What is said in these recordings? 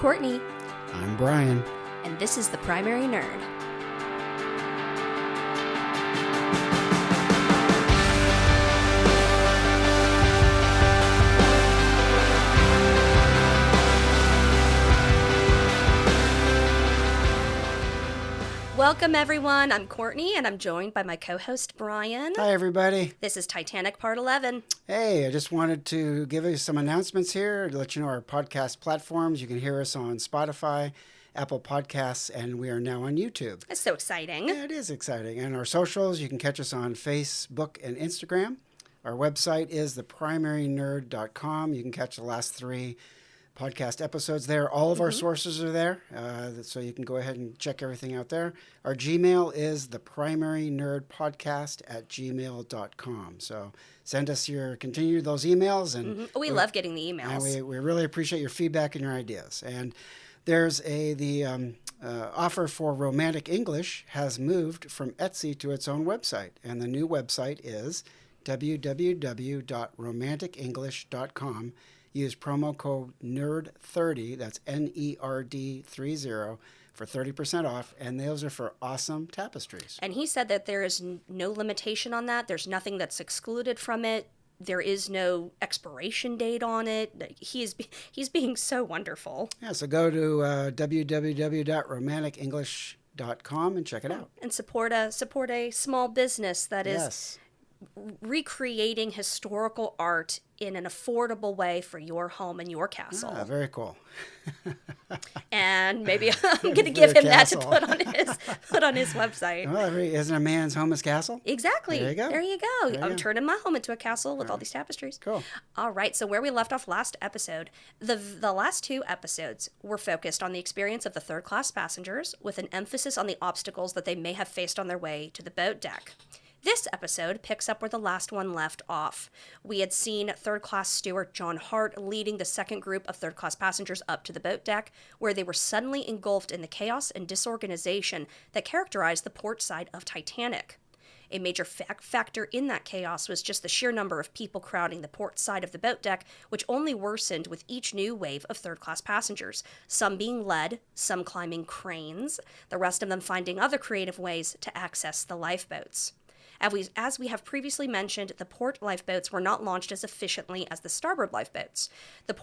Courtney. I'm Brian. And this is The Primary Nerd. Welcome, everyone. I'm Courtney, and I'm joined by my co-host, Brian. Hi, everybody. This is Titanic Part 11. Hey, I just wanted to give you some announcements here to let you know our podcast platforms. You can hear us on Spotify, Apple Podcasts, and we are now on YouTube. That's so exciting. Yeah, it is exciting. And our socials, you can catch us on Facebook and Instagram. Our website is theprimarynerd.com. You can catch the last 3 podcast episodes there. All of our sources are there, so you can go ahead and check everything out there. Our Gmail is theprimarynerdpodcast@gmail.com. So send us continue those emails. And we love getting the emails. And we really appreciate your feedback and your ideas. And there's the offer for Romantic English has moved from Etsy to its own website. And the new website is www.romanticenglish.com. Use promo code NERD30, that's NERD30, for 30% off, and those are for awesome tapestries. And he said that there is no limitation on that. There's nothing that's excluded from it. There is no expiration date on it. He's being so wonderful. Yeah, so go to www.romanticenglish.com and check it out. And support a small business that is recreating historical art in an affordable way for your home and your castle. Ah, very cool. And maybe I'm going to give him castle. That to put on his website. Well, isn't a man's home his castle? Exactly. There you go. I'm turning my home into a castle with all these tapestries. Cool. All right. So where we left off last episode, the last 2 episodes were focused on the experience of the third-class passengers with an emphasis on the obstacles that they may have faced on their way to the boat deck. This episode picks up where the last one left off. We had seen third-class steward John Hart leading the second group of third-class passengers up to the boat deck, where they were suddenly engulfed in the chaos and disorganization that characterized the port side of Titanic. A major factor in that chaos was just the sheer number of people crowding the port side of the boat deck, which only worsened with each new wave of third-class passengers, some being led, some climbing cranes, the rest of them finding other creative ways to access the lifeboats. As we have previously mentioned, the port lifeboats were not launched as efficiently as the starboard lifeboats. The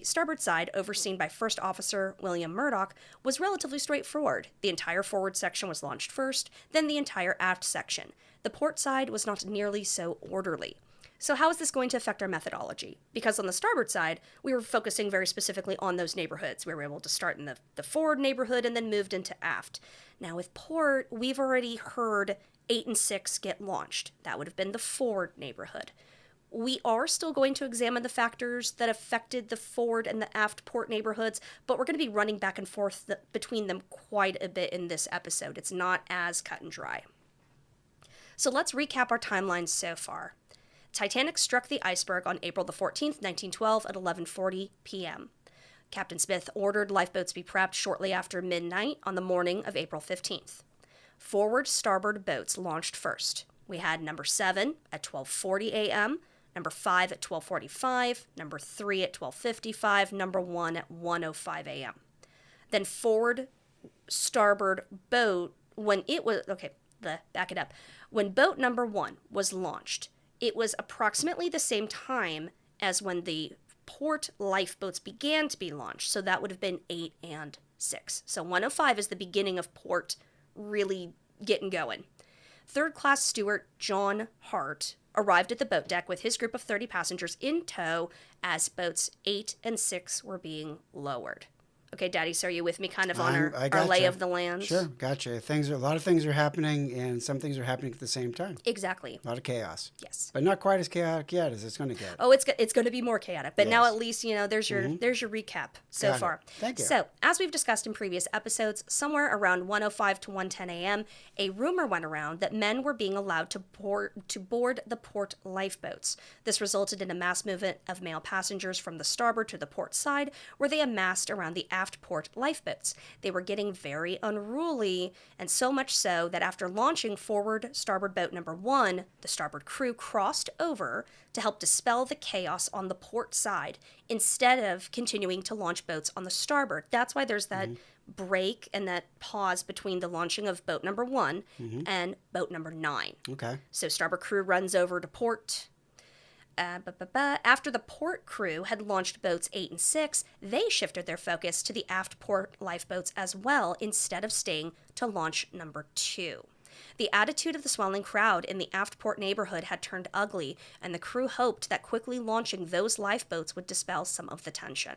starboard side, overseen by First Officer William Murdoch, was relatively straightforward. The entire forward section was launched first, then the entire aft section. The port side was not nearly so orderly. So how is this going to affect our methodology? Because on the starboard side, we were focusing very specifically on those neighborhoods. We were able to start in the forward neighborhood and then moved into aft. Now with port, we've already heard 8 and 6 get launched. That would have been the forward neighborhood. We are still going to examine the factors that affected the forward and the aft port neighborhoods, but we're going to be running back and forth between them quite a bit in this episode. It's not as cut and dry. So let's recap our timelines so far. Titanic struck the iceberg on April the 14th, 1912 at 11:40 p.m. Captain Smith ordered lifeboats be prepped shortly after midnight on the morning of April 15th. Forward starboard boats launched first. We had number 7 at 12:40 a.m., number 5 at 12:45, number 3 at 12:55, number 1 at 1:05 a.m. Then forward starboard boat, when boat number 1 was launched, it was approximately the same time as when the port lifeboats began to be launched, so that would have been 8 and 6. So 1:05 is the beginning of port really getting going. Third-class steward John Hart arrived at the boat deck with his group of 30 passengers in tow as boats 8 and 6 were being lowered. Okay, Daddy, so are you with me kind of on our lay of the land? Sure, gotcha. A lot of things are happening, and some things are happening at the same time. Exactly. A lot of chaos. Yes. But not quite as chaotic yet as it's going to get. Oh, it's going to be more chaotic. But now at least, there's your recap so far. Thank you. So, as we've discussed in previous episodes, somewhere around 1:05 to 1:10 a.m., a rumor went around that men were being allowed to board the port lifeboats. This resulted in a mass movement of male passengers from the starboard to the port side, where they amassed around the aft port lifeboats. They were getting very unruly, and so much so that after launching forward starboard boat number 1, the starboard crew crossed over to help dispel the chaos on the port side instead of continuing to launch boats on the starboard. That's why there's that break and that pause between the launching of boat number 1 and boat number 9. Okay. So starboard crew runs over to port. After the port crew had launched boats 8 and 6, they shifted their focus to the aft port lifeboats as well instead of staying to launch number 2. The attitude of the swelling crowd in the aft port neighborhood had turned ugly, and the crew hoped that quickly launching those lifeboats would dispel some of the tension.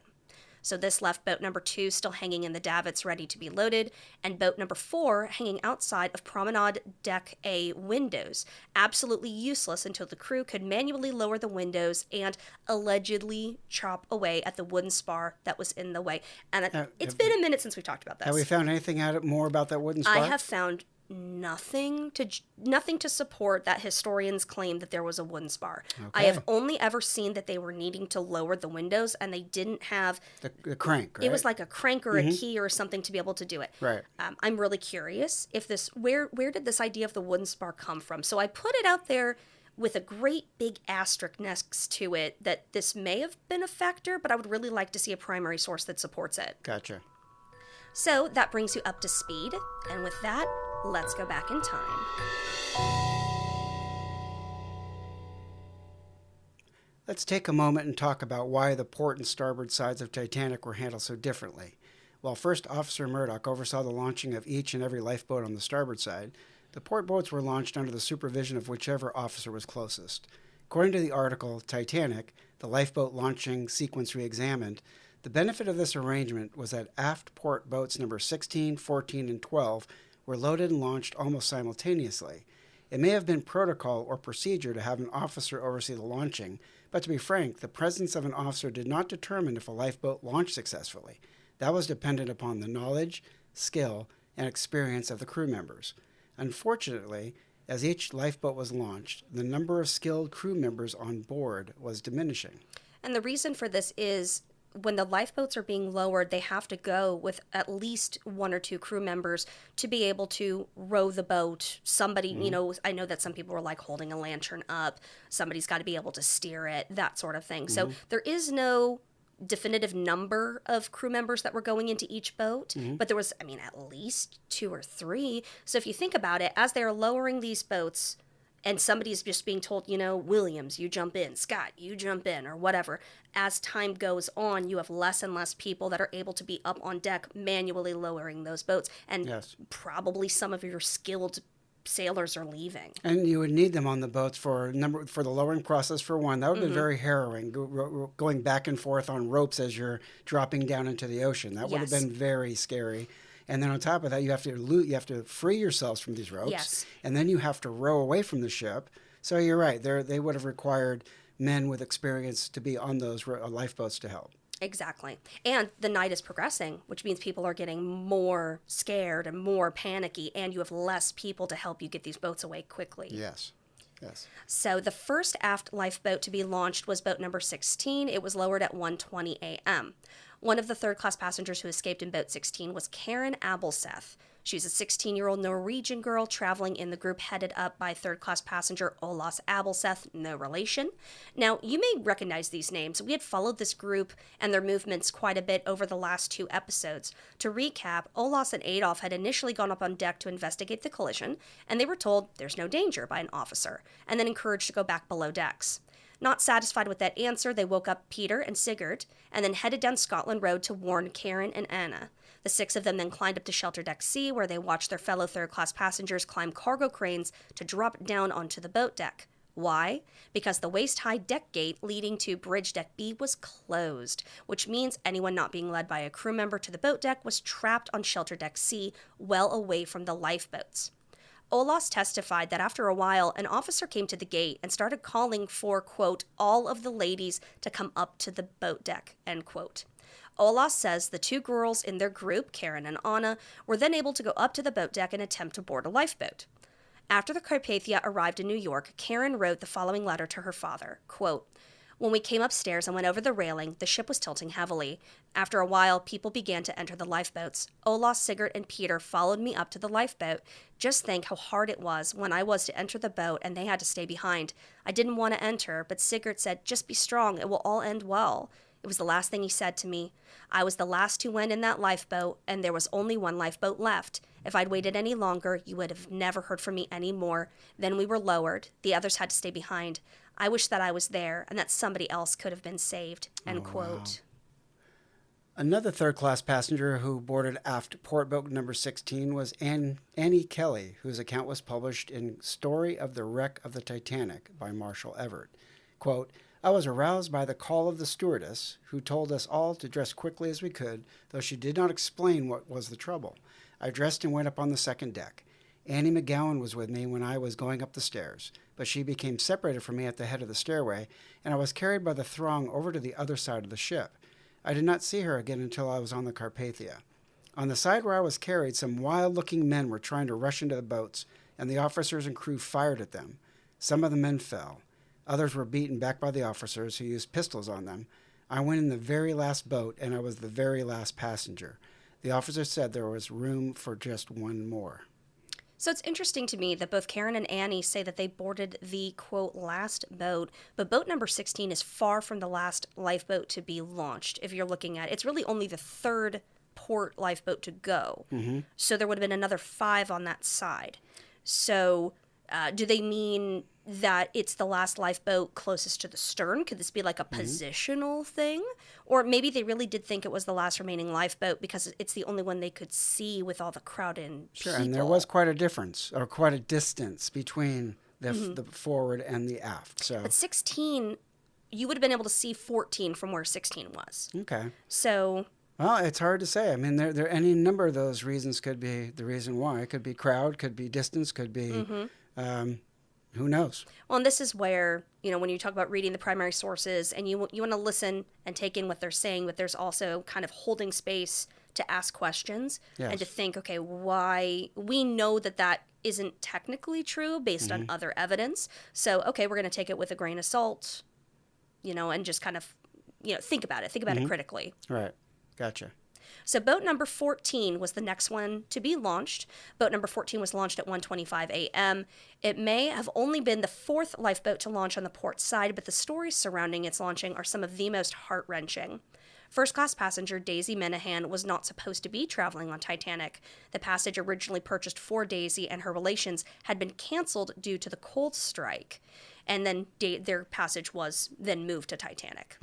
So this left boat number 2 still hanging in the davits ready to be loaded, and boat number 4 hanging outside of Promenade Deck A windows, absolutely useless until the crew could manually lower the windows and allegedly chop away at the wooden spar that was in the way. And it's been a minute since we talked about this. Have we found anything out more about that wooden spar? I have found nothing to support that historians claim that there was a wooden spar. Okay. I have only ever seen that they were needing to lower the windows and they didn't have the crank, right? It was like a crank or a key or something to be able to do it. Right. I'm really curious if where did this idea of the wooden spar come from? So I put it out there with a great big asterisk next to it that this may have been a factor, but I would really like to see a primary source that supports it. Gotcha. So that brings you up to speed, and with that, let's go back in time. Let's take a moment and talk about why the port and starboard sides of Titanic were handled so differently. While First Officer Murdoch oversaw the launching of each and every lifeboat on the starboard side, the port boats were launched under the supervision of whichever officer was closest. According to the article, Titanic, the lifeboat launching sequence re-examined, the benefit of this arrangement was that aft port boats number 16, 14, and 12 were loaded and launched almost simultaneously. It may have been protocol or procedure to have an officer oversee the launching, but to be frank, the presence of an officer did not determine if a lifeboat launched successfully. That was dependent upon the knowledge, skill, and experience of the crew members. Unfortunately, as each lifeboat was launched, the number of skilled crew members on board was diminishing. And the reason for this is when the lifeboats are being lowered, they have to go with at least 1 or 2 crew members to be able to row the boat. Somebody, I know that some people were like holding a lantern up. Somebody's got to be able to steer it, that sort of thing. So there is no definitive number of crew members that were going into each boat, but there was, at least 2 or 3. So if you think about it, as they're lowering these boats, and somebody's just being told, Williams, you jump in, Scott, you jump in, or whatever. As time goes on, you have less and less people that are able to be up on deck manually lowering those boats. And probably some of your skilled sailors are leaving. And you would need them on the boats for the lowering process, for one. That would be very harrowing, going back and forth on ropes as you're dropping down into the ocean. That would have been very scary. And then on top of that, you have to free yourselves from these ropes, and then you have to row away from the ship. So you're right; they would have required men with experience to be on those lifeboats to help. Exactly. And the night is progressing, which means people are getting more scared and more panicky, and you have less people to help you get these boats away quickly. Yes. So the first aft lifeboat to be launched was boat number 16. It was lowered at 1:20 a.m. One of the third-class passengers who escaped in boat 16 was Karen Abelseth. She was a 16-year-old Norwegian girl traveling in the group headed up by third-class passenger Olas Abelseth, no relation. Now, you may recognize these names. We had followed this group and their movements quite a bit over the last 2 episodes. To recap, Olas and Adolf had initially gone up on deck to investigate the collision, and they were told there's no danger by an officer, and then encouraged to go back below decks. Not satisfied with that answer, they woke up Peter and Sigurd and then headed down Scotland Road to warn Karen and Anna. The 6 of them then climbed up to Shelter Deck C, where they watched their fellow third-class passengers climb cargo cranes to drop down onto the boat deck. Why? Because the waist-high deck gate leading to Bridge Deck B was closed, which means anyone not being led by a crew member to the boat deck was trapped on Shelter Deck C, well away from the lifeboats. Olas testified that after a while, an officer came to the gate and started calling for, quote, all of the ladies to come up to the boat deck, end quote. Olas says the 2 girls in their group, Karen and Anna, were then able to go up to the boat deck and attempt to board a lifeboat. After the Carpathia arrived in New York, Karen wrote the following letter to her father, quote, When we came upstairs and went over the railing, the ship was tilting heavily. After a while, people began to enter the lifeboats. Ola, Sigurd, and Peter followed me up to the lifeboat. Just think how hard it was when I was to enter the boat and they had to stay behind. I didn't want to enter, but Sigurd said, "Just be strong, it will all end well." It was the last thing he said to me. I was the last who went in that lifeboat, and there was only one lifeboat left. If I'd waited any longer, you would have never heard from me anymore. Then we were lowered. The others had to stay behind. I wish that I was there and that somebody else could have been saved. End quote. Wow. Another third-class passenger who boarded aft port boat number 16 was Annie Kelly, whose account was published in Story of the Wreck of the Titanic by Marshall Everett. Quote, I was aroused by the call of the stewardess, who told us all to dress quickly as we could, though she did not explain what was the trouble. I dressed and went up on the second deck. Annie McGowan was with me when I was going up the stairs, but she became separated from me at the head of the stairway, and I was carried by the throng over to the other side of the ship. I did not see her again until I was on the Carpathia. On the side where I was carried, some wild-looking men were trying to rush into the boats, and the officers and crew fired at them. Some of the men fell. Others were beaten back by the officers, who used pistols on them. I went in the very last boat, and I was the very last passenger. The officer said there was room for just one more. So it's interesting to me that both Karen and Annie say that they boarded the, quote, last boat, but boat number 16 is far from the last lifeboat to be launched, if you're looking at it. It's really only the third port lifeboat to go. Mm-hmm. So there would have been another 5 on that side. So do they mean that it's the last lifeboat closest to the stern? Could this be like a positional thing? Or maybe they really did think it was the last remaining lifeboat because it's the only one they could see with all the crowd in Sure, people. and there was quite a difference, or quite a distance between the forward and the aft. So, But 16, you would have been able to see 14 from where 16 was. okay. So, Well, it's hard to say. I mean, there any number of those reasons could be the reason why. It could be crowd, could be distance, could be... who knows? well, and this is where, when you talk about reading the primary sources and you want to listen and take in what they're saying, but there's also kind of holding space to ask questions and to think, okay, why we know that isn't technically true based on other evidence. So, okay, we're going to take it with a grain of salt, and just kind of, think about it. Think about it critically. Right. Gotcha. So boat number 14 was the next one to be launched. Boat number 14 was launched at 1:25 a.m. It may have only been the 4th lifeboat to launch on the port side, but the stories surrounding its launching are some of the most heart-wrenching. First-class passenger Daisy Minahan was not supposed to be traveling on Titanic. The passage originally purchased for Daisy and her relations had been canceled due to the coal strike, and then their passage was then moved to Titanic.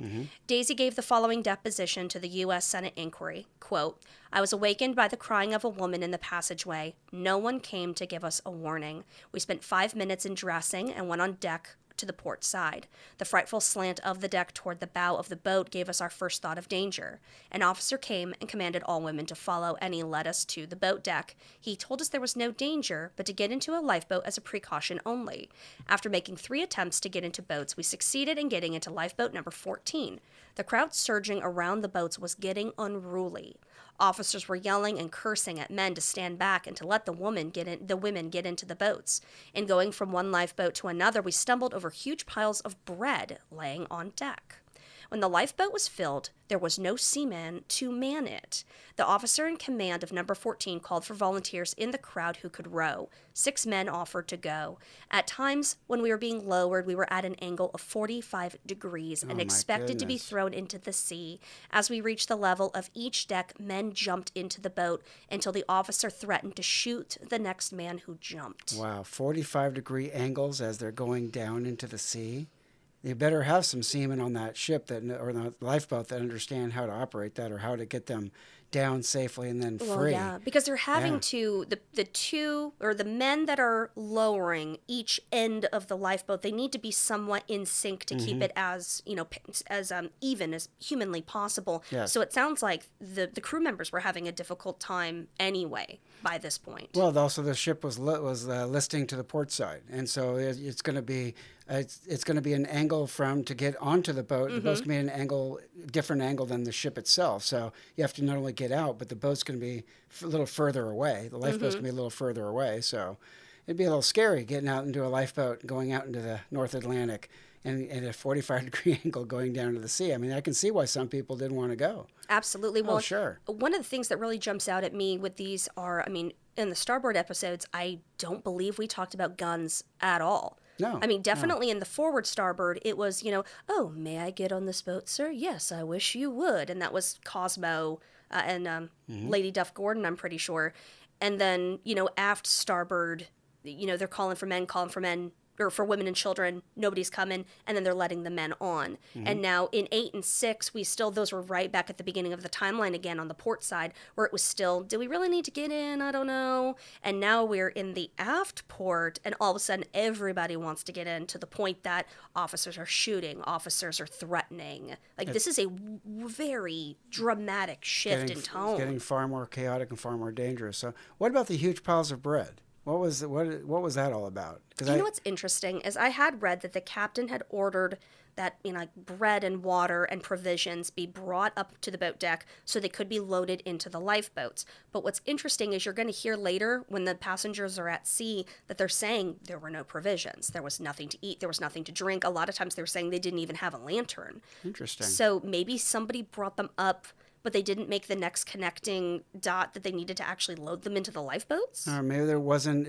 Daisy gave the following deposition to the U.S. Senate inquiry, quote, I was awakened by the crying of a woman in the passageway. No one came to give us a warning. We spent 5 minutes in dressing and went on deck to the port side. The frightful slant of the deck toward the bow of the boat gave us our first thought of danger. An officer came and commanded all women to follow, and he led us to the boat deck. He told us there was no danger, but to get into a lifeboat as a precaution only. After making 3 attempts to get into boats, we succeeded in getting into lifeboat number 14. The crowd surging around the boats was getting unruly. Officers were yelling and cursing at men to stand back and to let the women get into the boats. In going from one lifeboat to another, we stumbled over huge piles of bread laying on deck. When the lifeboat was filled, there was no seaman to man it. The officer in command of number 14 called for volunteers in the crowd who could row. 6 men offered to go. At times, when we were being lowered, we were at an angle of 45 degrees and expected to be thrown into the sea. As we reached the level of each deck, men jumped into the boat until the officer threatened to shoot the next man who jumped. Wow, 45-degree angles as they're going down into the sea. You better have some seamen on that ship or the lifeboat that understand how to operate that or how to get them down safely and then free. Well, yeah, because they're having to, the men that are lowering each end of the lifeboat, they need to be somewhat in sync to keep it as, as even as humanly possible. Yes. So it sounds like the crew members were having a difficult time anyway by this point. Well, also the ship was listing to the port side, and so it's going to be an angle to get onto the boat. The boat's going to be an different angle than the ship itself. So you have to not only get out, but the boat's going to be a little further away. The lifeboat's going to be a little further away. So it'd be a little scary getting out into a lifeboat, going out into the North Atlantic, and at a 45-degree angle going down to the sea. I mean, I can see why some people didn't want to go. Absolutely. Well, sure. One of the things that really jumps out at me with these are, I mean, in the starboard episodes, I don't believe we talked about guns at all. No. I mean, definitely in the forward starboard, it was, oh, may I get on this boat, sir? Yes, I wish you would. And that was Cosmo and Lady Duff Gordon, I'm pretty sure. And then, aft starboard, they're calling for men, or for women and children, nobody's coming, and then they're letting the men on. And now in 8 and 6, those were right back at the beginning of the timeline again on the port side, where it was still, do we really need to get in? I don't know. And now we're in the aft port, and all of a sudden everybody wants to get in, to the point that officers are shooting, officers are threatening. Like, this is a very dramatic shift in tone. It's getting far more chaotic and far more dangerous. So what about the huge piles of bread? What was that all about? You know what's interesting is I had read that the captain had ordered that like bread and water and provisions be brought up to the boat deck so they could be loaded into the lifeboats. But what's interesting is you're going to hear later when the passengers are at sea that they're saying there were no provisions. There was nothing to eat. There was nothing to drink. A lot of times they were saying they didn't even have a lantern. Interesting. So maybe somebody brought them up, but they didn't make the next connecting dot that they needed to actually load them into the lifeboats? Or maybe there wasn't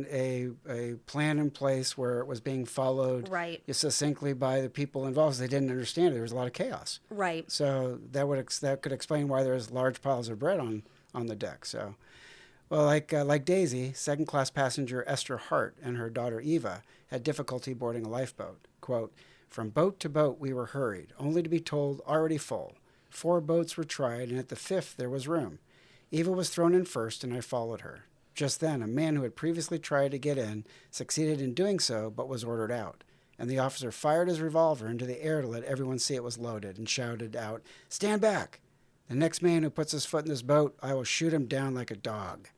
a plan in place where it was being followed succinctly by the people involved. They didn't understand it. There was a lot of chaos. Right. So that could explain why there's large piles of bread on the deck. So, well, like Daisy, second-class passenger Esther Hart and her daughter Eva had difficulty boarding a lifeboat. Quote, "From boat to boat we were hurried, only to be told already full. 4 boats were tried, and at the 5th there was room. Eva was thrown in first, and I followed her. Just then, a man who had previously tried to get in succeeded in doing so, but was ordered out. And the officer fired his revolver into the air to let everyone see it was loaded, and shouted out, 'Stand back! The next man who puts his foot in this boat, I will shoot him down like a dog.'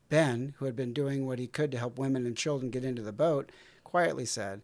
Ben, who had been doing what he could to help women and children get into the boat, quietly said,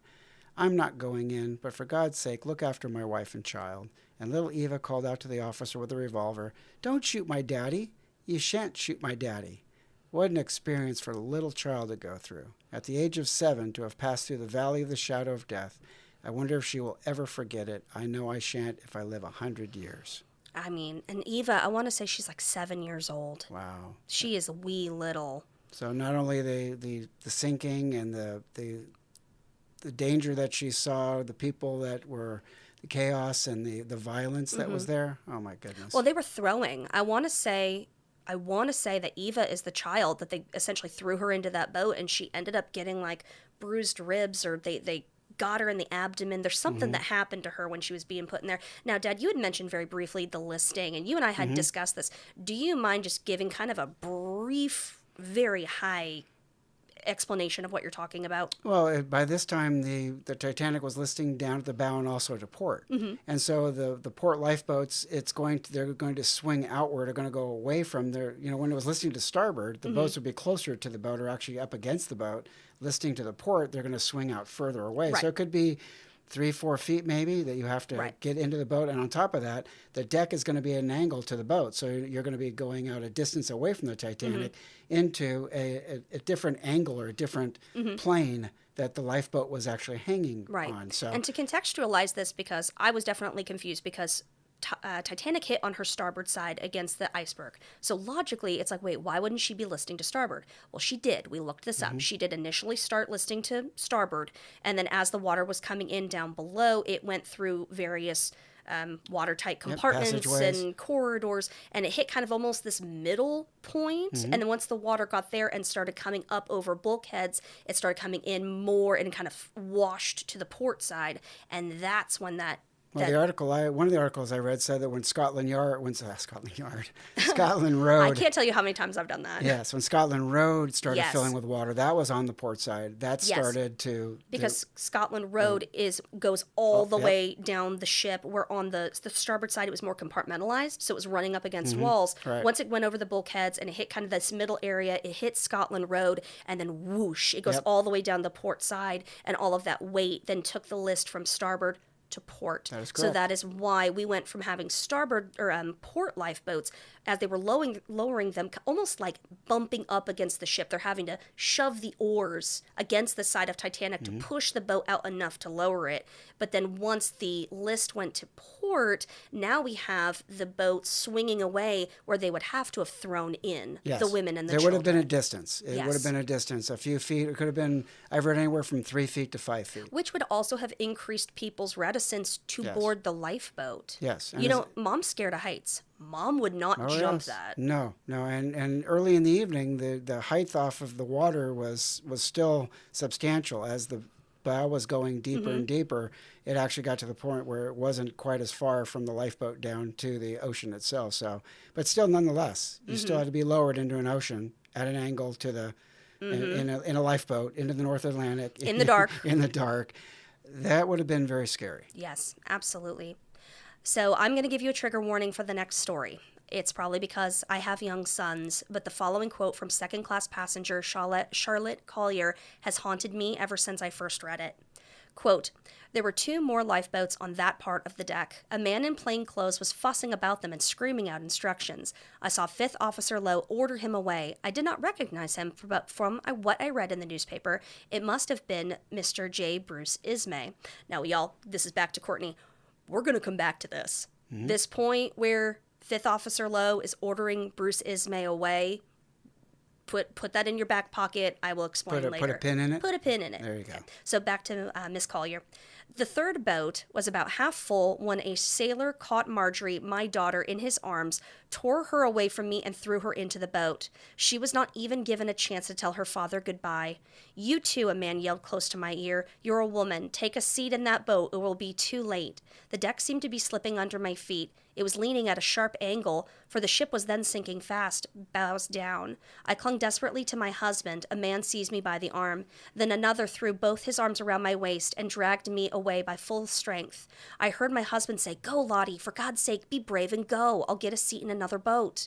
'I'm not going in, but for God's sake, look after my wife and child.' And little Eva called out to the officer with a revolver, 'Don't shoot my daddy. You shan't shoot my daddy.' What an experience for a little child to go through. At the age of 7, to have passed through the valley of the shadow of death. I wonder if she will ever forget it. I know I shan't if I live 100 years. I mean, and Eva, I want to say she's like 7 years old. Wow. She is wee little. So not only the sinking and the danger that she saw, the people that were, the chaos and the violence that was there. Oh my goodness. Well, they were throwing. I want to say that Eva is the child that they essentially threw her into that boat, and she ended up getting like bruised ribs, or they got her in the abdomen. There's something that happened to her when she was being put in there. Now, Dad, you had mentioned very briefly the listing, and you and I had discussed this. Do you mind just giving kind of a brief, very high explanation of what you're talking about? Well, by this time, the Titanic was listing down at the bow and also to port. And so the port lifeboats, they're going to swing outward, are going to go away from their, when it was listing to starboard, the boats would be closer to the boat or actually up against the boat. Listing to the port, they're going to swing out further away. Right. So it could be 3-4 feet maybe that you have to get into the boat. And on top of that, the deck is going to be at an angle to the boat. So you're going to be going out a distance away from the Titanic into a different angle or a different plane that the lifeboat was actually hanging on. So, and to contextualize this, because I was definitely confused, because Titanic hit on her starboard side against the iceberg. So logically, it's like, wait, why wouldn't she be listing to starboard? Well, she did. We looked this up. She did initially start listing to starboard, and then as the water was coming in down below, it went through various watertight compartments and corridors, and it hit kind of almost this middle point. And then once the water got there and started coming up over bulkheads, it started coming in more and kind of washed to the port side, and that's when one of the articles I read said that when Scotland Road. I can't tell you how many times I've done that. Yes, when Scotland Road started filling with water, that was on the port side. That started to Scotland Road goes all the way down the ship. Where on the starboard side, it was more compartmentalized, so it was running up against walls. Right. Once it went over the bulkheads and it hit kind of this middle area, it hit Scotland Road, and then whoosh, it goes all the way down the port side, and all of that weight then took the list from starboard to port. That is So correct. that is why we went from having starboard or port lifeboats as they were lowering them, almost like bumping up against the ship. They're having to shove the oars against the side of Titanic to push the boat out enough to lower it. But then once the list went to port, now we have the boat swinging away where they would have to have thrown in Yes. the women and the there children. would have been a distance. It would Yes. have been a distance, a few feet. It could have been, I've read anywhere from 3 feet to 5 feet. Which would also have increased people's reticence to Yes. board the lifeboat. Yes. And You know, Mom's scared of heights. Mom would not jump yes. that. No. And early in the evening, the height off of the water was still substantial. As the bow was going deeper and deeper, it actually got to the point where it wasn't quite as far from the lifeboat down to the ocean itself. So, but still, nonetheless, you still had to be lowered into an ocean at an angle to the in a lifeboat into the North Atlantic In the dark. in the dark. That would have been very scary. Yes, absolutely. So I'm going to give you a trigger warning for the next story. It's probably because I have young sons, but the following quote from second-class passenger Charlotte Collier has haunted me ever since I first read it. Quote, "There were 2 more lifeboats on that part of the deck. A man in plain clothes was fussing about them and screaming out instructions. I saw Fifth Officer Lowe order him away. I did not recognize him, but from what I read in the newspaper, it must have been Mr. J. Bruce Ismay." Now, y'all, this is back to Courtney. We're going to come back to this. This point where Fifth Officer Lowe is ordering Bruce Ismay away, put that in your back pocket. I will explain later. Put a pin in it? Put a pin in it. There you go. So back to Miss Collier. The third boat was about half full when a sailor caught Marjorie, my daughter, in his arms, tore her away from me, and threw her into the boat. She was not even given a chance to tell her father goodbye. "You too," a man yelled close to my ear. "You're a woman. Take a seat in that boat. It will be too late." The deck seemed to be slipping under my feet. It was leaning at a sharp angle, for the ship was then sinking fast, bows down. I clung desperately to my husband. A man seized me by the arm. Then another threw both his arms around my waist and dragged me away by full strength. I heard my husband say, "Go, Lottie, for God's sake, be brave and go. I'll get a seat in another boat."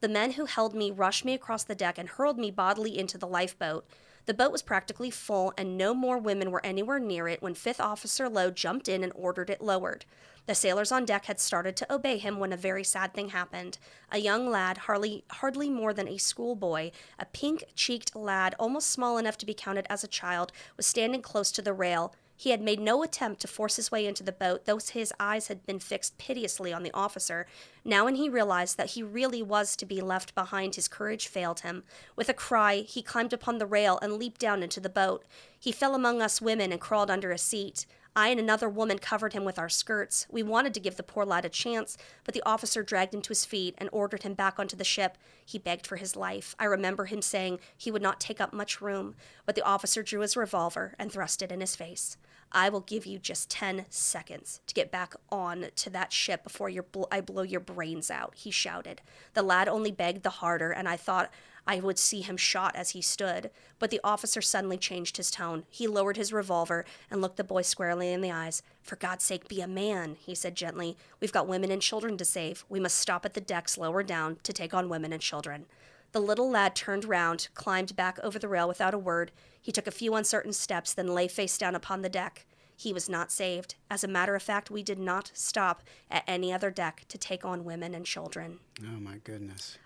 The men who held me rushed me across the deck and hurled me bodily into the lifeboat. The boat was practically full, and no more women were anywhere near it when Fifth Officer Lowe jumped in and ordered it lowered. The sailors on deck had started to obey him when a very sad thing happened. A young lad, hardly more than a schoolboy, a pink-cheeked lad almost small enough to be counted as a child, was standing close to the rail. He had made no attempt to force his way into the boat, though his eyes had been fixed piteously on the officer. Now when he realized that he really was to be left behind, his courage failed him. With a cry, he climbed upon the rail and leaped down into the boat. He fell among us women and crawled under a seat. I and another woman covered him with our skirts. We wanted to give the poor lad a chance, but the officer dragged him to his feet and ordered him back onto the ship. He begged for his life. I remember him saying he would not take up much room, but the officer drew his revolver and thrust it in his face. "I will give you just 10 seconds to get back on to that ship before I blow your brains out," he shouted. The lad only begged the harder, and I thought I would see him shot as he stood. But the officer suddenly changed his tone. He lowered his revolver and looked the boy squarely in the eyes. "For God's sake, be a man," he said gently. "We've got women and children to save. We must stop at the decks lower down to take on women and children." The little lad turned round, climbed back over the rail without a word. He took a few uncertain steps, then lay face down upon the deck. He was not saved. As a matter of fact, we did not stop at any other deck to take on women and children. Oh, my goodness.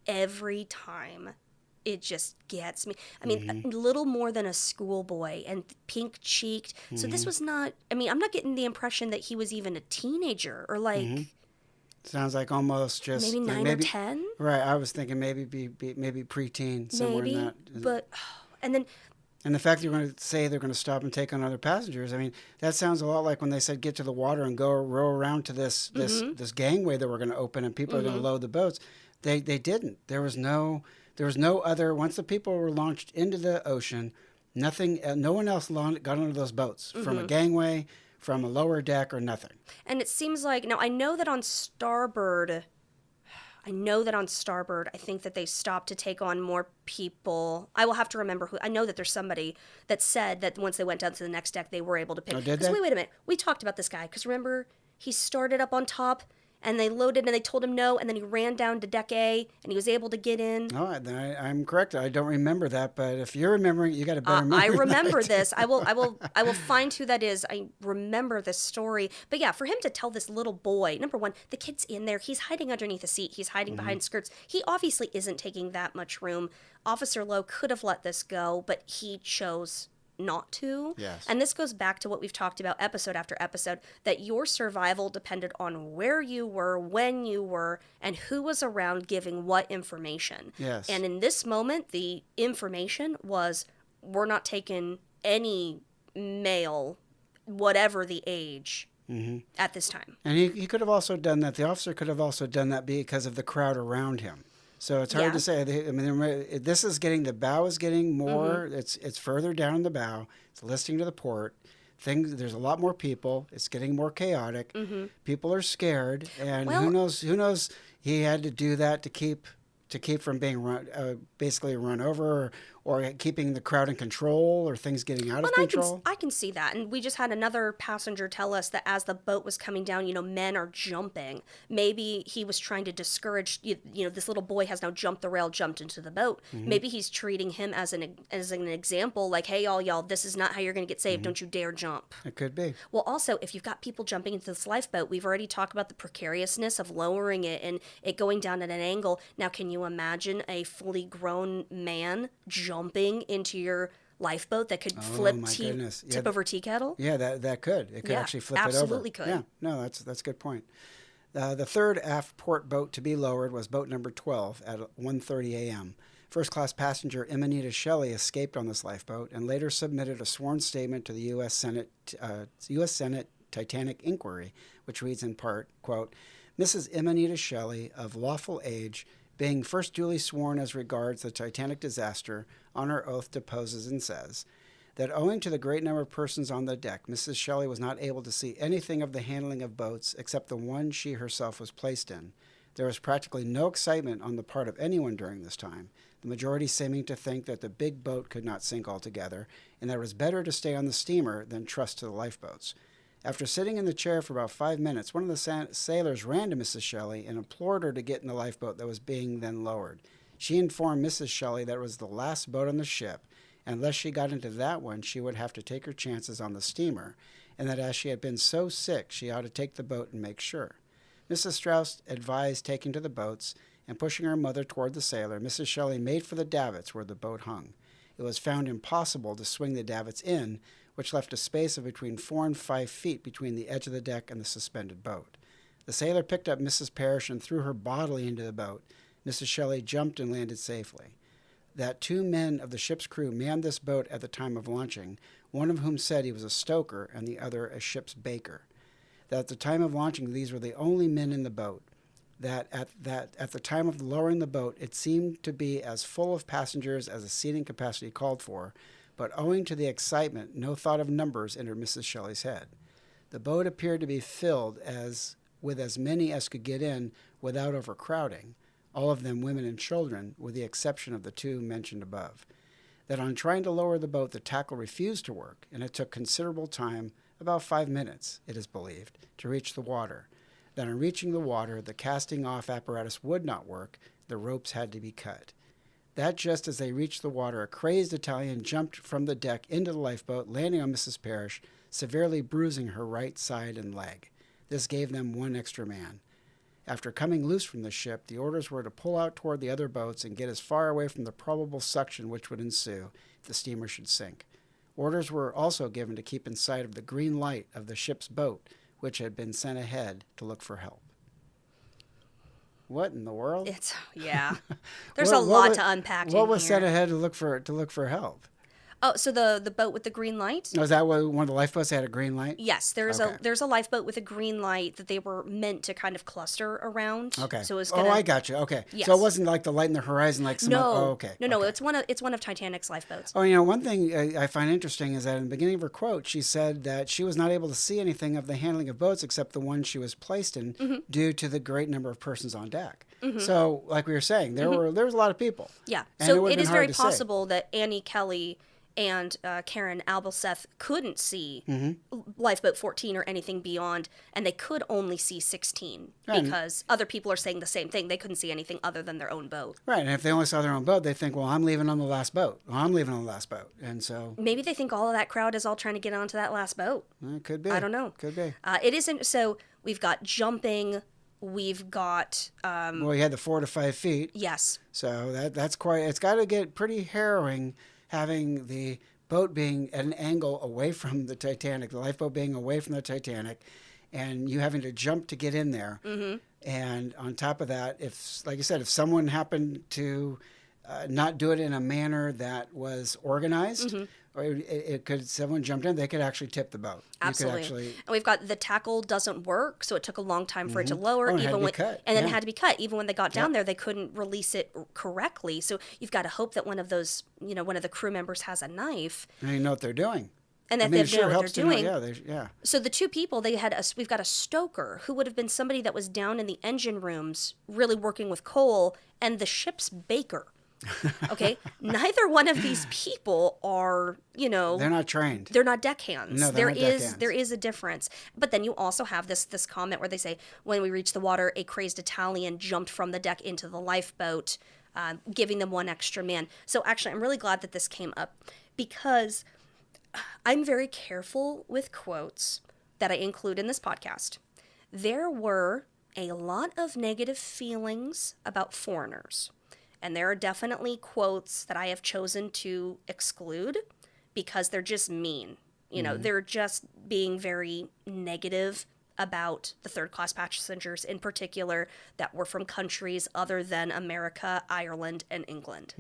Every time it just gets me. I mean, a little more than a schoolboy and pink-cheeked. So this was not, I'm not getting the impression that he was even a teenager or Sounds like almost just maybe 9 or 10. Right. I was thinking maybe maybe preteen, somewhere in that. But, and then And the fact that you're going to say they're going to stop and take on other passengers, I mean, that sounds a lot like when they said get to the water and go row around to this gangway that we're going to open and people are going to load the boats. They didn't. There was no other. Once the people were launched into the ocean, no one else got onto those boats from a gangway, from a lower deck, or nothing. And it seems like now I know that on starboard, I think that they stopped to take on more people. I will have to remember who. I know that there's somebody that said that once they went down to the next deck, they were able to pick. Oh, did they? Wait a minute. We talked about this guy because remember he started up on top and they loaded and they told him no, and then he ran down to deck A and he was able to get in. Oh, then I'm correct. I don't remember that, but if you're remembering, you got a better memory. I remember than this. I will find who that is. I remember this story. But yeah, for him to tell this little boy, number one, the kid's in there. He's hiding underneath a seat. He's hiding behind skirts. He obviously isn't taking that much room. Officer Lowe could have let this go, but he chose not to. Yes. And this goes back to what we've talked about episode after episode, that your survival depended on where you were, when you were, and who was around giving what information. Yes. And in this moment, the information was, we're not taking any male, whatever the age, at this time. And he could have also done that. The officer could have also done that because of the crowd around him. So it's hard to say. I mean, this is getting, the bow is getting more, it's further down in the bow. It's listing to the port. There's a lot more people. It's getting more chaotic. People are scared. And who knows, he had to do that to keep from being basically run over, or keeping the crowd in control, or things getting out of control. I can see that. And we just had another passenger tell us that as the boat was coming down, men are jumping. Maybe he was trying to discourage, this little boy has now jumped the rail, jumped into the boat. Maybe he's treating him as an example, like, hey, y'all, this is not how you're going to get saved. Don't you dare jump. It could be. Well, also, if you've got people jumping into this lifeboat, we've already talked about the precariousness of lowering it and it going down at an angle. Now, can you imagine a fully grown man jumping into your lifeboat that could tip over tea kettle? Yeah, that could. It could actually flip it over. Absolutely could. Yeah, no, that's a good point. The third aft port boat to be lowered was boat number 12 at 1:30 a.m. First-class passenger Emanita Shelley escaped on this lifeboat and later submitted a sworn statement to the U.S. Senate Titanic inquiry, which reads in part, quote, Mrs. Emanita Shelley, of lawful age, being first duly sworn as regards the Titanic disaster, on her oath deposes and says that owing to the great number of persons on the deck, Mrs. Shelley was not able to see anything of the handling of boats except the one she herself was placed in. There was practically no excitement on the part of anyone during this time, the majority seeming to think that the big boat could not sink altogether, and that it was better to stay on the steamer than trust to the lifeboats. After sitting in the chair for about 5 minutes, one of the sailors ran to Mrs. Shelley and implored her to get in the lifeboat that was being then lowered. She informed Mrs. Shelley that it was the last boat on the ship, and unless she got into that one, she would have to take her chances on the steamer, and that as she had been so sick, she ought to take the boat and make sure. Mrs. Strauss advised taking to the boats, and pushing her mother toward the sailor, Mrs. Shelley made for the davits where the boat hung. It was found impossible to swing the davits in, which left a space of between 4 and 5 feet between the edge of the deck and the suspended boat. The sailor picked up Mrs. Parrish and threw her bodily into the boat. Mrs. Shelley jumped and landed safely. That 2 men of the ship's crew manned this boat at the time of launching, one of whom said he was a stoker and the other a ship's baker. That at the time of launching, these were the only men in the boat. That at the time of lowering the boat, it seemed to be as full of passengers as the seating capacity called for, but owing to the excitement, no thought of numbers entered Mrs. Shelley's head. The boat appeared to be filled with as many as could get in without overcrowding, all of them women and children, with the exception of the 2 mentioned above. That on trying to lower the boat, the tackle refused to work, and it took considerable time, about 5 minutes, it is believed, to reach the water. That on reaching the water, the casting off apparatus would not work, the ropes had to be cut. That just as they reached the water, a crazed Italian jumped from the deck into the lifeboat, landing on Mrs. Parrish, severely bruising her right side and leg. This gave them 1 extra man. After coming loose from the ship, the orders were to pull out toward the other boats and get as far away from the probable suction which would ensue if the steamer should sink. Orders were also given to keep in sight of the green light of the ship's boat, which had been sent ahead to look for help. What in the world? There's a lot to unpack. What was sent ahead to look for help? Oh, so the boat with the green light? Was that one of the lifeboats that had a green light? Yes, there's a lifeboat with a green light that they were meant to kind of cluster around. Okay. So it was I got you. Okay. Yes. So it wasn't like the light in the horizon like some. No. Okay. No. Okay. It's one of Titanic's lifeboats. Oh, one thing I find interesting is that in the beginning of her quote, she said that she was not able to see anything of the handling of boats except the one she was placed in due to the great number of persons on deck. So, like we were saying, there was a lot of people. Yeah. And so it is very possible that Annie Kelly and Karen Albelseth couldn't see Mm-hmm. Lifeboat 14 or anything beyond, and they could only see 16 Right. because other people are saying the same thing. They couldn't see anything other than their own boat. Right, and if they only saw their own boat, they think, well, I'm leaving on the last boat. Well, I'm leaving on the last boat. And so Maybe they think all of that crowd is all trying to get onto that last boat. it could be. I don't know. Could be. It isn't. So we've got jumping. We've got Well, you had the 4 to 5 feet. yes. So that's quite, it's got to get pretty harrowing having the boat being at an angle away from the Titanic, the lifeboat being away from the Titanic, and you having to jump to get in there. Mm-hmm. And on top of that, if, like I said, if someone happened to not do it in a manner that was organized, or it could, someone jumped in, they could actually tip the boat. Absolutely. You could actually, And we've got the tackle doesn't work, so it took a long time for it to lower. Oh, and it had even to be when, cut. and then it Yeah. had to be cut. Even when they got down there, they couldn't release it correctly. So you've got to hope that one of those, one of the crew members has a knife, and you know what they're doing. and that I mean, they it know sure what helps they're to know. doing. Yeah, yeah. So the two people we've got a stoker who would have been somebody that was down in the engine rooms, really working with coal, and the ship's baker. Okay, neither one of these people are, They're not trained. they're not deckhands. No, they're not deckhands. There is a difference. But then you also have this comment where they say, when we reached the water, a crazed Italian jumped from the deck into the lifeboat, giving them one extra man. So actually, I'm really glad that this came up because I'm very careful with quotes that I include in this podcast. There were a lot of negative feelings about foreigners. And there are definitely quotes that I have chosen to exclude because they're just mean. They're just being very negative about the third class passengers in particular that were from countries other than America, Ireland, and England.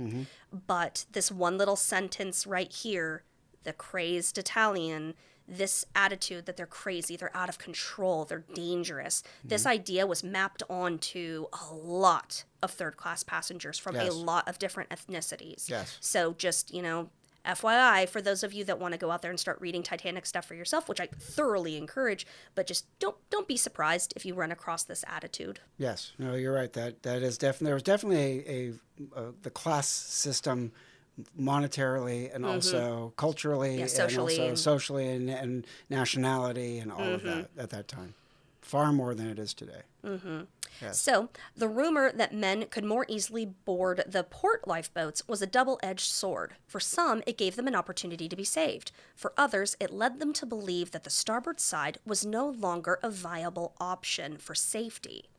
But this one little sentence right here, the crazed Italian, this attitude that they're crazy, they're out of control, they're dangerous. This idea was mapped onto a lot of third class passengers from a Yes. lot of different ethnicities. Yes. So just, FYI, for those of you that want to go out there and start reading Titanic stuff for yourself, which I thoroughly encourage, but just don't be surprised if you run across this attitude. Yes, no, you're right. That is definitely, there was definitely the class system monetarily and also culturally, Yeah, socially and also and- socially and nationality and all of that at that time, far more than it is today. Yes. So, the rumor that men could more easily board the port lifeboats was a double-edged sword. For some, it gave them an opportunity to be saved. For others, it led them to believe that the starboard side was no longer a viable option for safety.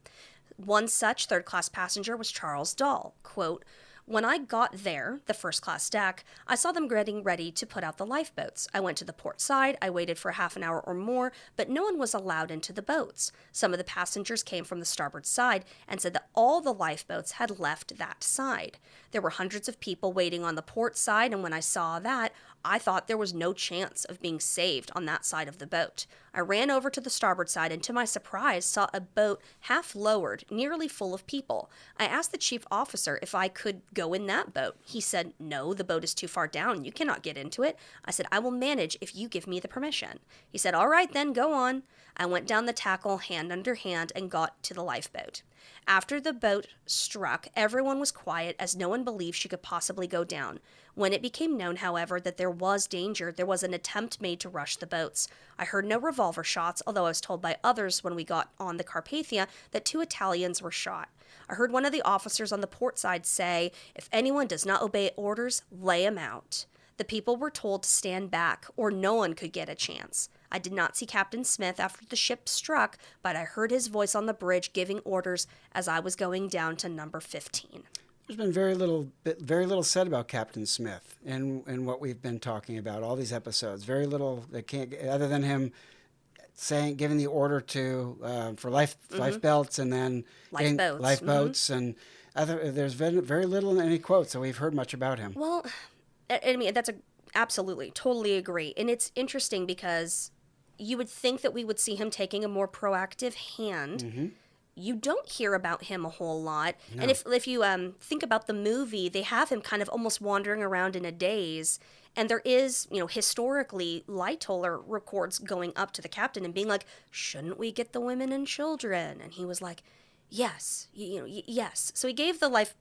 One such third-class passenger was Charles Dahl. Quote, "When I got there, the first-class deck, I saw them getting ready to put out the lifeboats. I went to the port side. I waited for half an hour or more, but no one was allowed into the boats. Some of the passengers came from the starboard side and said that all the lifeboats had left that side. There were hundreds of people waiting on the port side, and when I saw that, I thought there was no chance of being saved on that side of the boat. I ran over to the starboard side and to my surprise saw a boat half lowered, nearly full of people. I asked the chief officer if I could go in that boat. He said, 'No, the boat is too far down. You cannot get into it.' I said, 'I will manage if you give me the permission.' He said, 'All right then, go on.' I went down the tackle hand under hand and got to the lifeboat. After the boat struck, everyone was quiet as no one believed she could possibly go down. When it became known, however, that there was danger, there was an attempt made to rush the boats. I heard no revolver shots, although I was told by others when we got on the Carpathia that 2 Italians were shot. I heard one of the officers on the port side say, 'If anyone does not obey orders, lay him out.' The people were told to stand back, or no one could get a chance. I did not see Captain Smith after the ship struck, but I heard his voice on the bridge giving orders as I was going down to number 15. There's been very little said about Captain Smith in what we've been talking about all these episodes. Very little that can't, other than him giving the order to for life belts and then lifeboats and there's been very little in any quotes that we've heard much about him. Well, I mean, absolutely, totally agree. And it's interesting because you would think that we would see him taking a more proactive hand. You don't hear about him a whole lot. No. And if you think about the movie, they have him kind of almost wandering around in a daze. And there is, historically, Lightoller records going up to the captain and being like, "Shouldn't we get the women and children?" And he was like, "Yes, yes." So he gave the life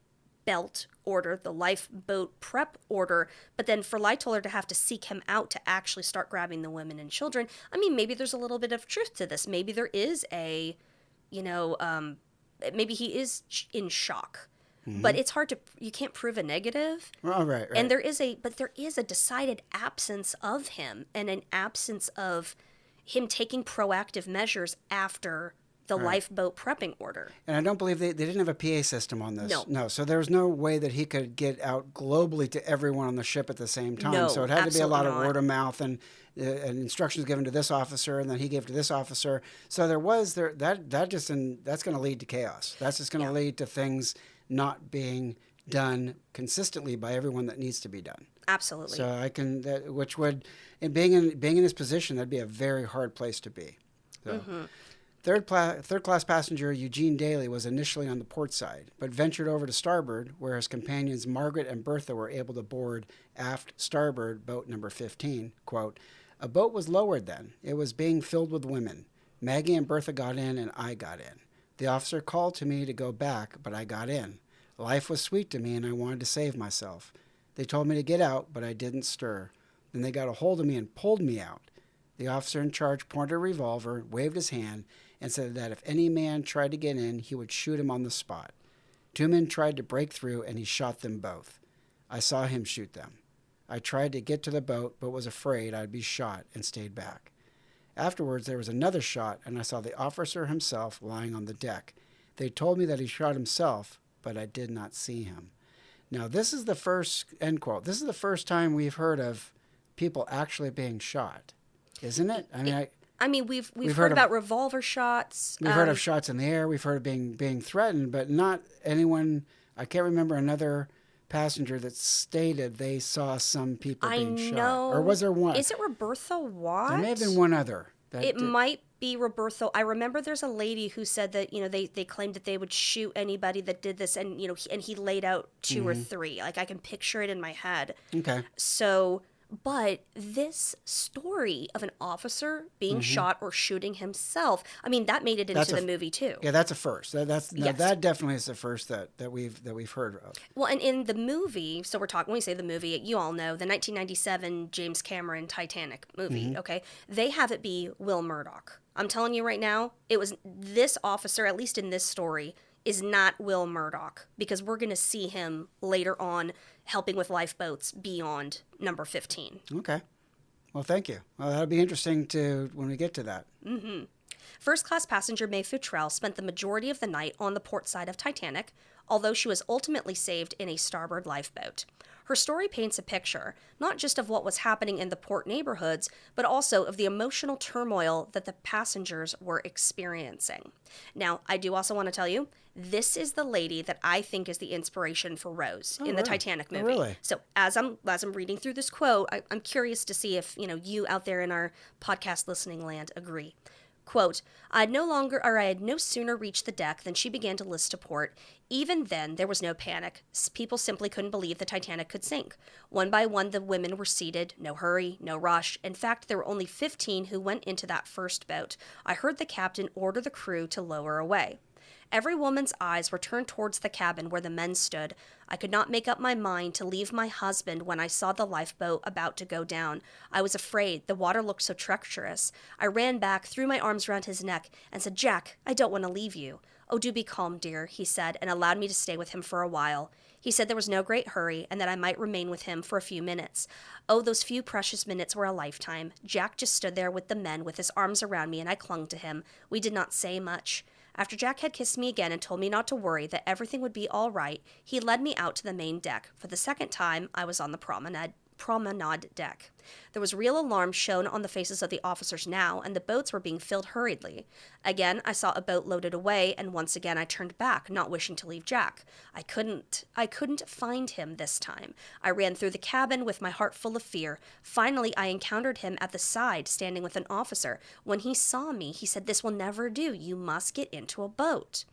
belt order, the lifeboat prep order, but then for Lightoller to have to seek him out to actually start grabbing the women and children, I mean, maybe there's a little bit of truth to this. Maybe there is a, maybe he is in shock. But it's hard to, you can't prove a negative. Oh, right. And there is a decided absence of him, and an absence of him taking proactive measures after the lifeboat prepping order. And I don't believe they didn't have a PA system on this. No. So there was no way that he could get out globally to everyone on the ship at the same time. No, so it had to be a lot of absolutely word of mouth and instructions given to this officer, and then he gave to this officer. So that's going to lead to chaos. That's just going to lead to things not being done consistently by everyone that needs to be done. Absolutely. So which would, in being in his position, that'd be a very hard place to be. So. Third class passenger Eugene Daly was initially on the port side, but ventured over to starboard, where his companions Margaret and Bertha were able to board aft starboard, boat number 15. Quote, "A boat was lowered then. It was being filled with women. Maggie and Bertha got in, and I got in. The officer called to me to go back, but I got in. Life was sweet to me, and I wanted to save myself. They told me to get out, but I didn't stir. Then they got a hold of me and pulled me out. The officer in charge pointed a revolver, waved his hand, and said that if any man tried to get in, he would shoot him on the spot. 2 men tried to break through, and he shot them both. I saw him shoot them. I tried to get to the boat, but was afraid I'd be shot and stayed back. Afterwards, there was another shot, and I saw the officer himself lying on the deck. They told me that he shot himself, but I did not see him." Now, this is the first, end quote, this is the first time we've heard of people actually being shot, isn't it? I mean, we've heard about revolver shots. We've heard of shots in the air. We've heard of being threatened, but not anyone. I can't remember another passenger that stated they saw some people being shot. I know. Or was there one? Is it Roberta Watt? There may have been one other. Might be Roberta. I remember there's a lady who said that, they claimed that they would shoot anybody that did this, and, and he laid out 2 or 3. Like, I can picture it in my head. Okay. So... But this story of an officer being shot or shooting himself, I mean, that made it into the movie too. Yeah, that's a first. That definitely is the first that we've heard of. Well, and in the movie, so when we say the movie, you all know the 1997 James Cameron Titanic movie. Okay, they have it be Will Murdoch. I'm telling you right now, it was this officer, at least in this story, is not Will Murdoch, because we're going to see him later on helping with lifeboats beyond number 15. Okay. Well, thank you. Well, that'll be interesting when we get to that. First class passenger Mae Futrell spent the majority of the night on the port side of Titanic, although she was ultimately saved in a starboard lifeboat. Her story paints a picture, not just of what was happening in the port neighborhoods, but also of the emotional turmoil that the passengers were experiencing. Now, I do also want to tell you, this is the lady that I think is the inspiration for Rose in the Titanic movie. Really? So as I'm reading through this quote, I'm curious to see if you out there in our podcast listening land agree. Quote, I had no sooner reached the deck than she began to list to port. Even then, there was no panic. People simply couldn't believe the Titanic could sink. One by one, the women were seated. No hurry, no rush. In fact, there were only 15 who went into that first boat. I heard the captain order the crew to lower away. Every woman's eyes were turned towards the cabin where the men stood. I could not make up my mind to leave my husband when I saw the lifeboat about to go down. I was afraid. The water looked so treacherous. I ran back, threw my arms around his neck, and said, Jack, I don't want to leave you. Oh, do be calm, dear, he said, and allowed me to stay with him for a while. He said there was no great hurry, and that I might remain with him for a few minutes. Oh, those few precious minutes were a lifetime. Jack just stood there with the men, with his arms around me, and I clung to him. We did not say much. After Jack had kissed me again and told me not to worry, that everything would be all right, he led me out to the main deck. For the second time, I was on the promenade deck. There was real alarm shown on the faces of the officers now, and the boats were being filled hurriedly. Again, I saw a boat loaded away, and once again I turned back, not wishing to leave Jack. I couldn't find him this time. I ran through the cabin with my heart full of fear. Finally, I encountered him at the side, standing with an officer. When he saw me, he said, "This will never do. You must get into a boat."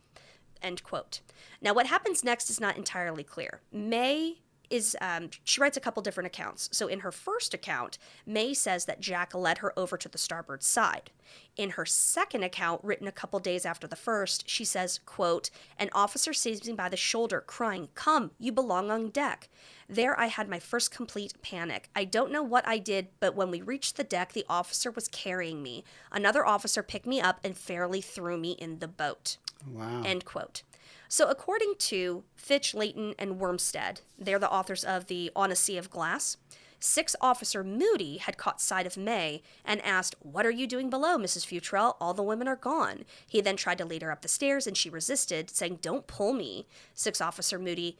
End quote. Now, what happens next is not entirely clear. May she writes a couple different accounts. So in her first account, May says that Jack led her over to the starboard side. In her second account, written a couple days after the first, she says, quote, "An officer seized me by the shoulder, crying, 'Come, you belong on deck.' There I had my first complete panic. I don't know what I did, but when we reached the deck, the officer was carrying me. Another officer picked me up and fairly threw me in the boat." Wow. End quote. So according to Fitch, Layton, and Wormstead, they're the authors of the On a Sea of Glass, 6th Officer Moody had caught sight of May and asked, "What are you doing below, Mrs. Futrell? All the women are gone." He then tried to lead her up the stairs, and she resisted, saying, "Don't pull me." 6th Officer Moody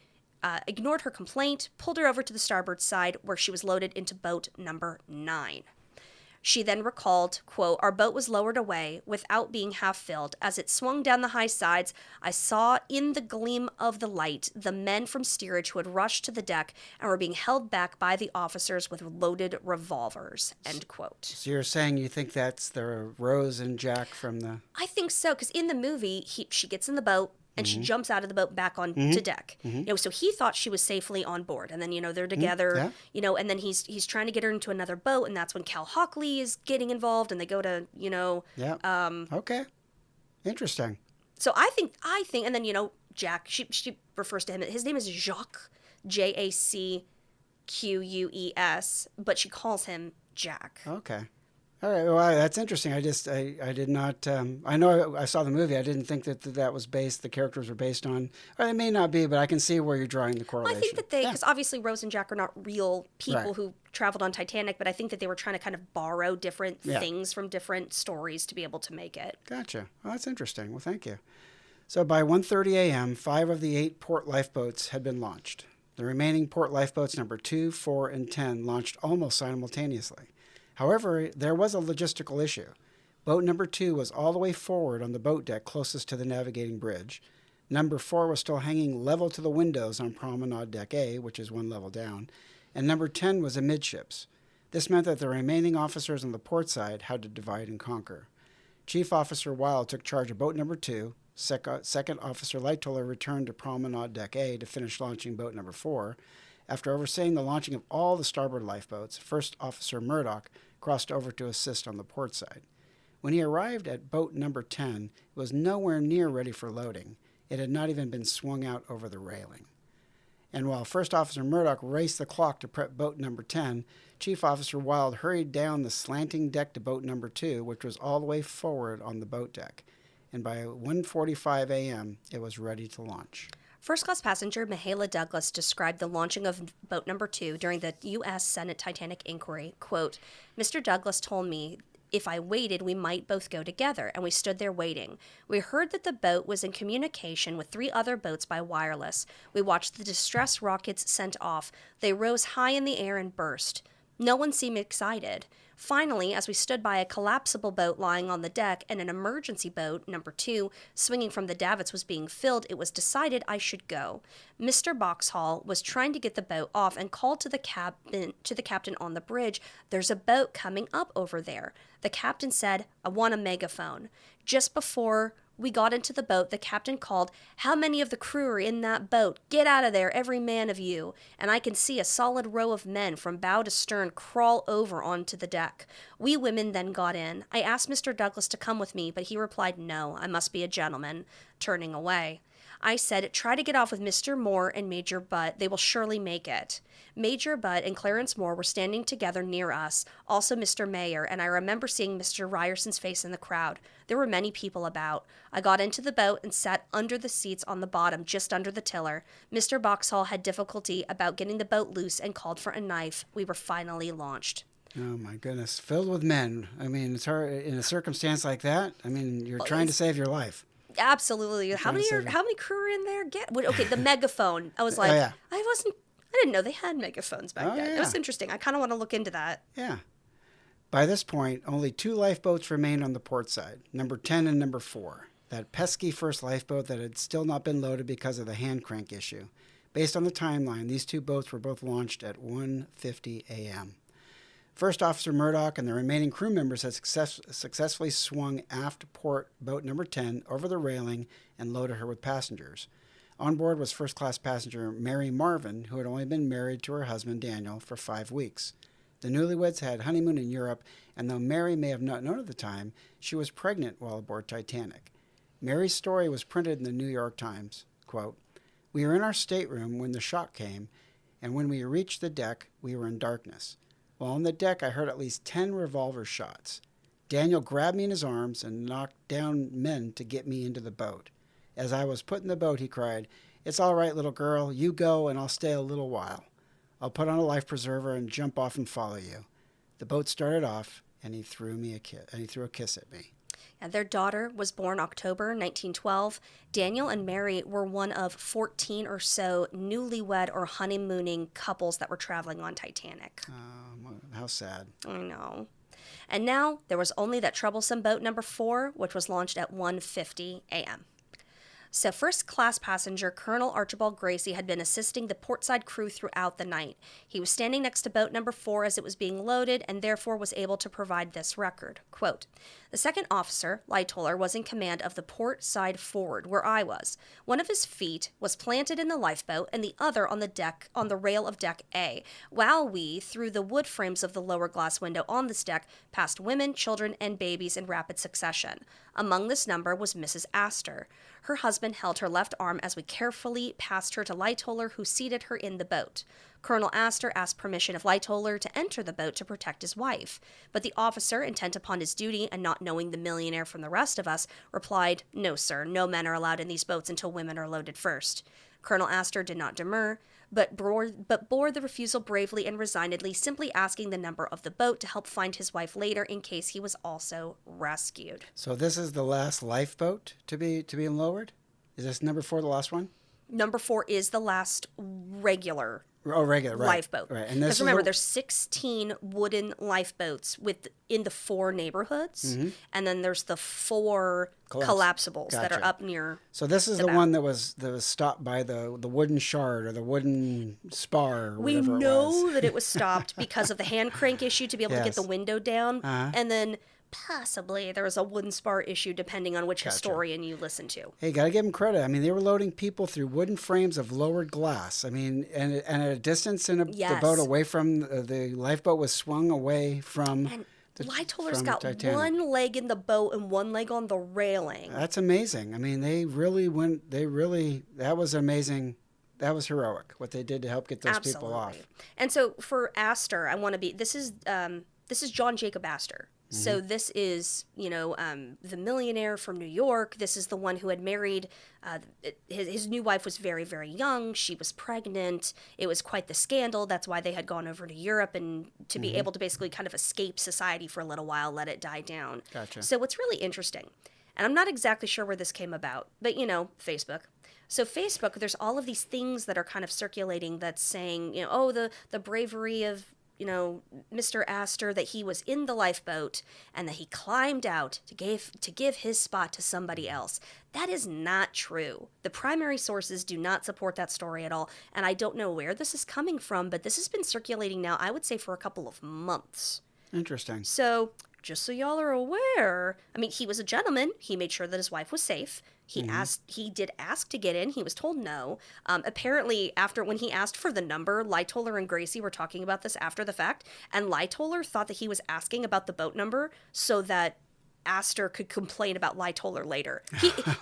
ignored her complaint, pulled her over to the starboard side, where she was loaded into boat number 9. She then recalled, quote, "Our boat was lowered away without being half filled. As it swung down the high sides, I saw in the gleam of the light the men from steerage who had rushed to the deck and were being held back by the officers with loaded revolvers." End quote. So you're saying you think that's the Rose and Jack from the... I think so, because in the movie, she gets in the boat, and she jumps out of the boat back on to deck. So he thought she was safely on board, and then they're together. And then he's trying to get her into another boat, and that's when Cal Hockley is getting involved, and they go to Okay, interesting. So I think, and then Jack. She refers to him. His name is Jacques, Jacqueus, but she calls him Jack. Okay. All right. Well, that's interesting. I did not. I know I saw the movie. I didn't think that was based. The characters were based on. Or they may not be, but I can see where you're drawing the correlation. I think that because obviously Rose and Jack are not real people who traveled on Titanic, but I think that they were trying to kind of borrow different things from different stories to be able to make it. Gotcha. Well, that's interesting. Well, thank you. So by 1:30 a.m., 5 of the 8 port lifeboats had been launched. The remaining port lifeboats number 2, 4, and 10 launched almost simultaneously. However, there was a logistical issue. Boat number 2 was all the way forward on the boat deck closest to the navigating bridge. Number 4 was still hanging level to the windows on Promenade Deck A, which is one level down, and number 10 was amidships. This meant that the remaining officers on the port side had to divide and conquer. Chief Officer Wild took charge of boat number 2. Second Officer Lightoller returned to Promenade Deck A to finish launching boat number 4. After overseeing the launching of all the starboard lifeboats, First Officer Murdoch crossed over to assist on the port side. When he arrived at boat number 10, it was nowhere near ready for loading. It had not even been swung out over the railing. And while First Officer Murdoch raced the clock to prep boat number 10, Chief Officer Wild hurried down the slanting deck to boat number 2, which was all the way forward on the boat deck. And by 1:45 a.m., it was ready to launch. First-class passenger Mihaela Douglas described the launching of boat number 2 during the U.S. Senate Titanic inquiry. Quote, "Mr. Douglas told me if I waited, we might both go together, and we stood there waiting. We heard that the boat was in communication with 3 other boats by wireless. We watched the distress rockets sent off. They rose high in the air and burst. No one seemed excited. Finally, as we stood by a collapsible boat lying on the deck and an emergency boat, number 2, swinging from the davits was being filled, it was decided I should go. Mr. Boxhall was trying to get the boat off and called to the captain on the bridge, 'There's a boat coming up over there.' The captain said, 'I want a megaphone.' Just before we got into the boat, the captain called, 'How many of the crew are in that boat? Get out of there, every man of you.' And I can see a solid row of men from bow to stern crawl over onto the deck. We women then got in. I asked Mr. Douglas to come with me, but he replied, 'No, I must be a gentleman,' turning away. I said, 'Try to get off with Mr. Moore and Major Butt. They will surely make it.' Major Butt and Clarence Moore were standing together near us, also Mr. Mayer, and I remember seeing Mr. Ryerson's face in the crowd. There were many people about. I got into the boat and sat under the seats on the bottom, just under the tiller. Mr. Boxhall had difficulty about getting the boat loose and called for a knife. We were finally launched." Oh, my goodness. Filled with men. I mean, it's hard in a circumstance like that. I mean, you're trying to save your life. Absolutely. How many crew are in there? Okay, the megaphone. I was like, I didn't know they had megaphones back then. Yeah. It was interesting. I kind of want to look into that. Yeah. By this point, only 2 lifeboats remained on the port side, number 10 and number 4. That pesky first lifeboat that had still not been loaded because of the hand crank issue. Based on the timeline, these 2 boats were both launched at 1:50 a.m. First Officer Murdoch and the remaining crew members had successfully swung aft port boat number 10 over the railing and loaded her with passengers. On board was first-class passenger Mary Marvin, who had only been married to her husband Daniel for 5 weeks. The newlyweds had honeymoon in Europe, and though Mary may have not known at the time, she was pregnant while aboard Titanic. Mary's story was printed in the New York Times. Quote, "We were in our stateroom when the shock came, and when we reached the deck, we were in darkness. While on the deck, I heard at least 10 revolver shots. Daniel grabbed me in his arms and knocked down men to get me into the boat. As I was put in the boat, he cried, 'It's all right, little girl. You go, and I'll stay a little while. I'll put on a life preserver and jump off and follow you.' The boat started off, and he threw a kiss at me." And their daughter was born October 1912. Daniel and Mary were one of 14 or so newlywed or honeymooning couples that were traveling on Titanic. How sad. I know. And now there was only that troublesome boat number 4, which was launched at 1:50 a.m. So first class passenger Colonel Archibald Gracie had been assisting the portside crew throughout the night. He was standing next to boat number 4 as it was being loaded and therefore was able to provide this record. Quote, "The second officer, Lightoller, was in command of the port side forward, where I was. One of his feet was planted in the lifeboat and the other on the rail of deck A, while we, through the wood frames of the lower glass window on this deck, passed women, children, and babies in rapid succession. Among this number was Mrs. Astor. Her husband held her left arm as we carefully passed her to Lightoller, who seated her in the boat. Colonel Astor asked permission of Lightoller to enter the boat to protect his wife, but the officer, intent upon his duty and not knowing the millionaire from the rest of us, replied, 'No, sir, no men are allowed in these boats until women are loaded first.' Colonel Astor did not demur, but bore the refusal bravely and resignedly, simply asking the number of the boat to help find his wife later in case he was also rescued." So this is the last lifeboat to be lowered? Is this number 4 the last one? Number 4 is the last regular Regular, right. lifeboat. Right. And because remember, there's 16 wooden lifeboats in the 4 neighborhoods, and then there's the 4 collapsibles that are up near. So this is the one that was stopped by the wooden shard or the wooden spar. Or we whatever know that it was stopped because of the hand crank issue to be able to get the window down, and then possibly there was a wooden spar issue depending on which historian you listen to. Hey, gotta give them credit. I mean, they were loading people through wooden frames of lowered glass. I mean, and at a distance in the boat away from the lifeboat was swung away from. And Lightoller's got Titanic. one leg in the boat and one leg on the railing. That's amazing. I mean, that was amazing. That was heroic, what they did to help get those people off. And so for Astor, this is John Jacob Astor. So this is, the millionaire from New York. This is the one who had married, his new wife was very, very young. She was pregnant. It was quite the scandal. That's why they had gone over to Europe and to be able to basically kind of escape society for a little while, let it die down. Gotcha. So what's really interesting, and I'm not exactly sure where this came about, but Facebook. So Facebook, there's all of these things that are kind of circulating that's saying, the bravery of Mr. Astor, that he was in the lifeboat and that he climbed out to give his spot to somebody else. That is not true. The primary sources do not support that story at all, and I don't know where this is coming from, but this has been circulating now, I would say, for a couple of months. Interesting. So, just so y'all are aware, I mean, he was a gentleman. He made sure that his wife was safe. He did ask to get in. He was told no. Apparently, when he asked for the number, Lightoller and Gracie were talking about this after the fact, and Lightoller thought that he was asking about the boat number so that Astor could complain about Lightoller later.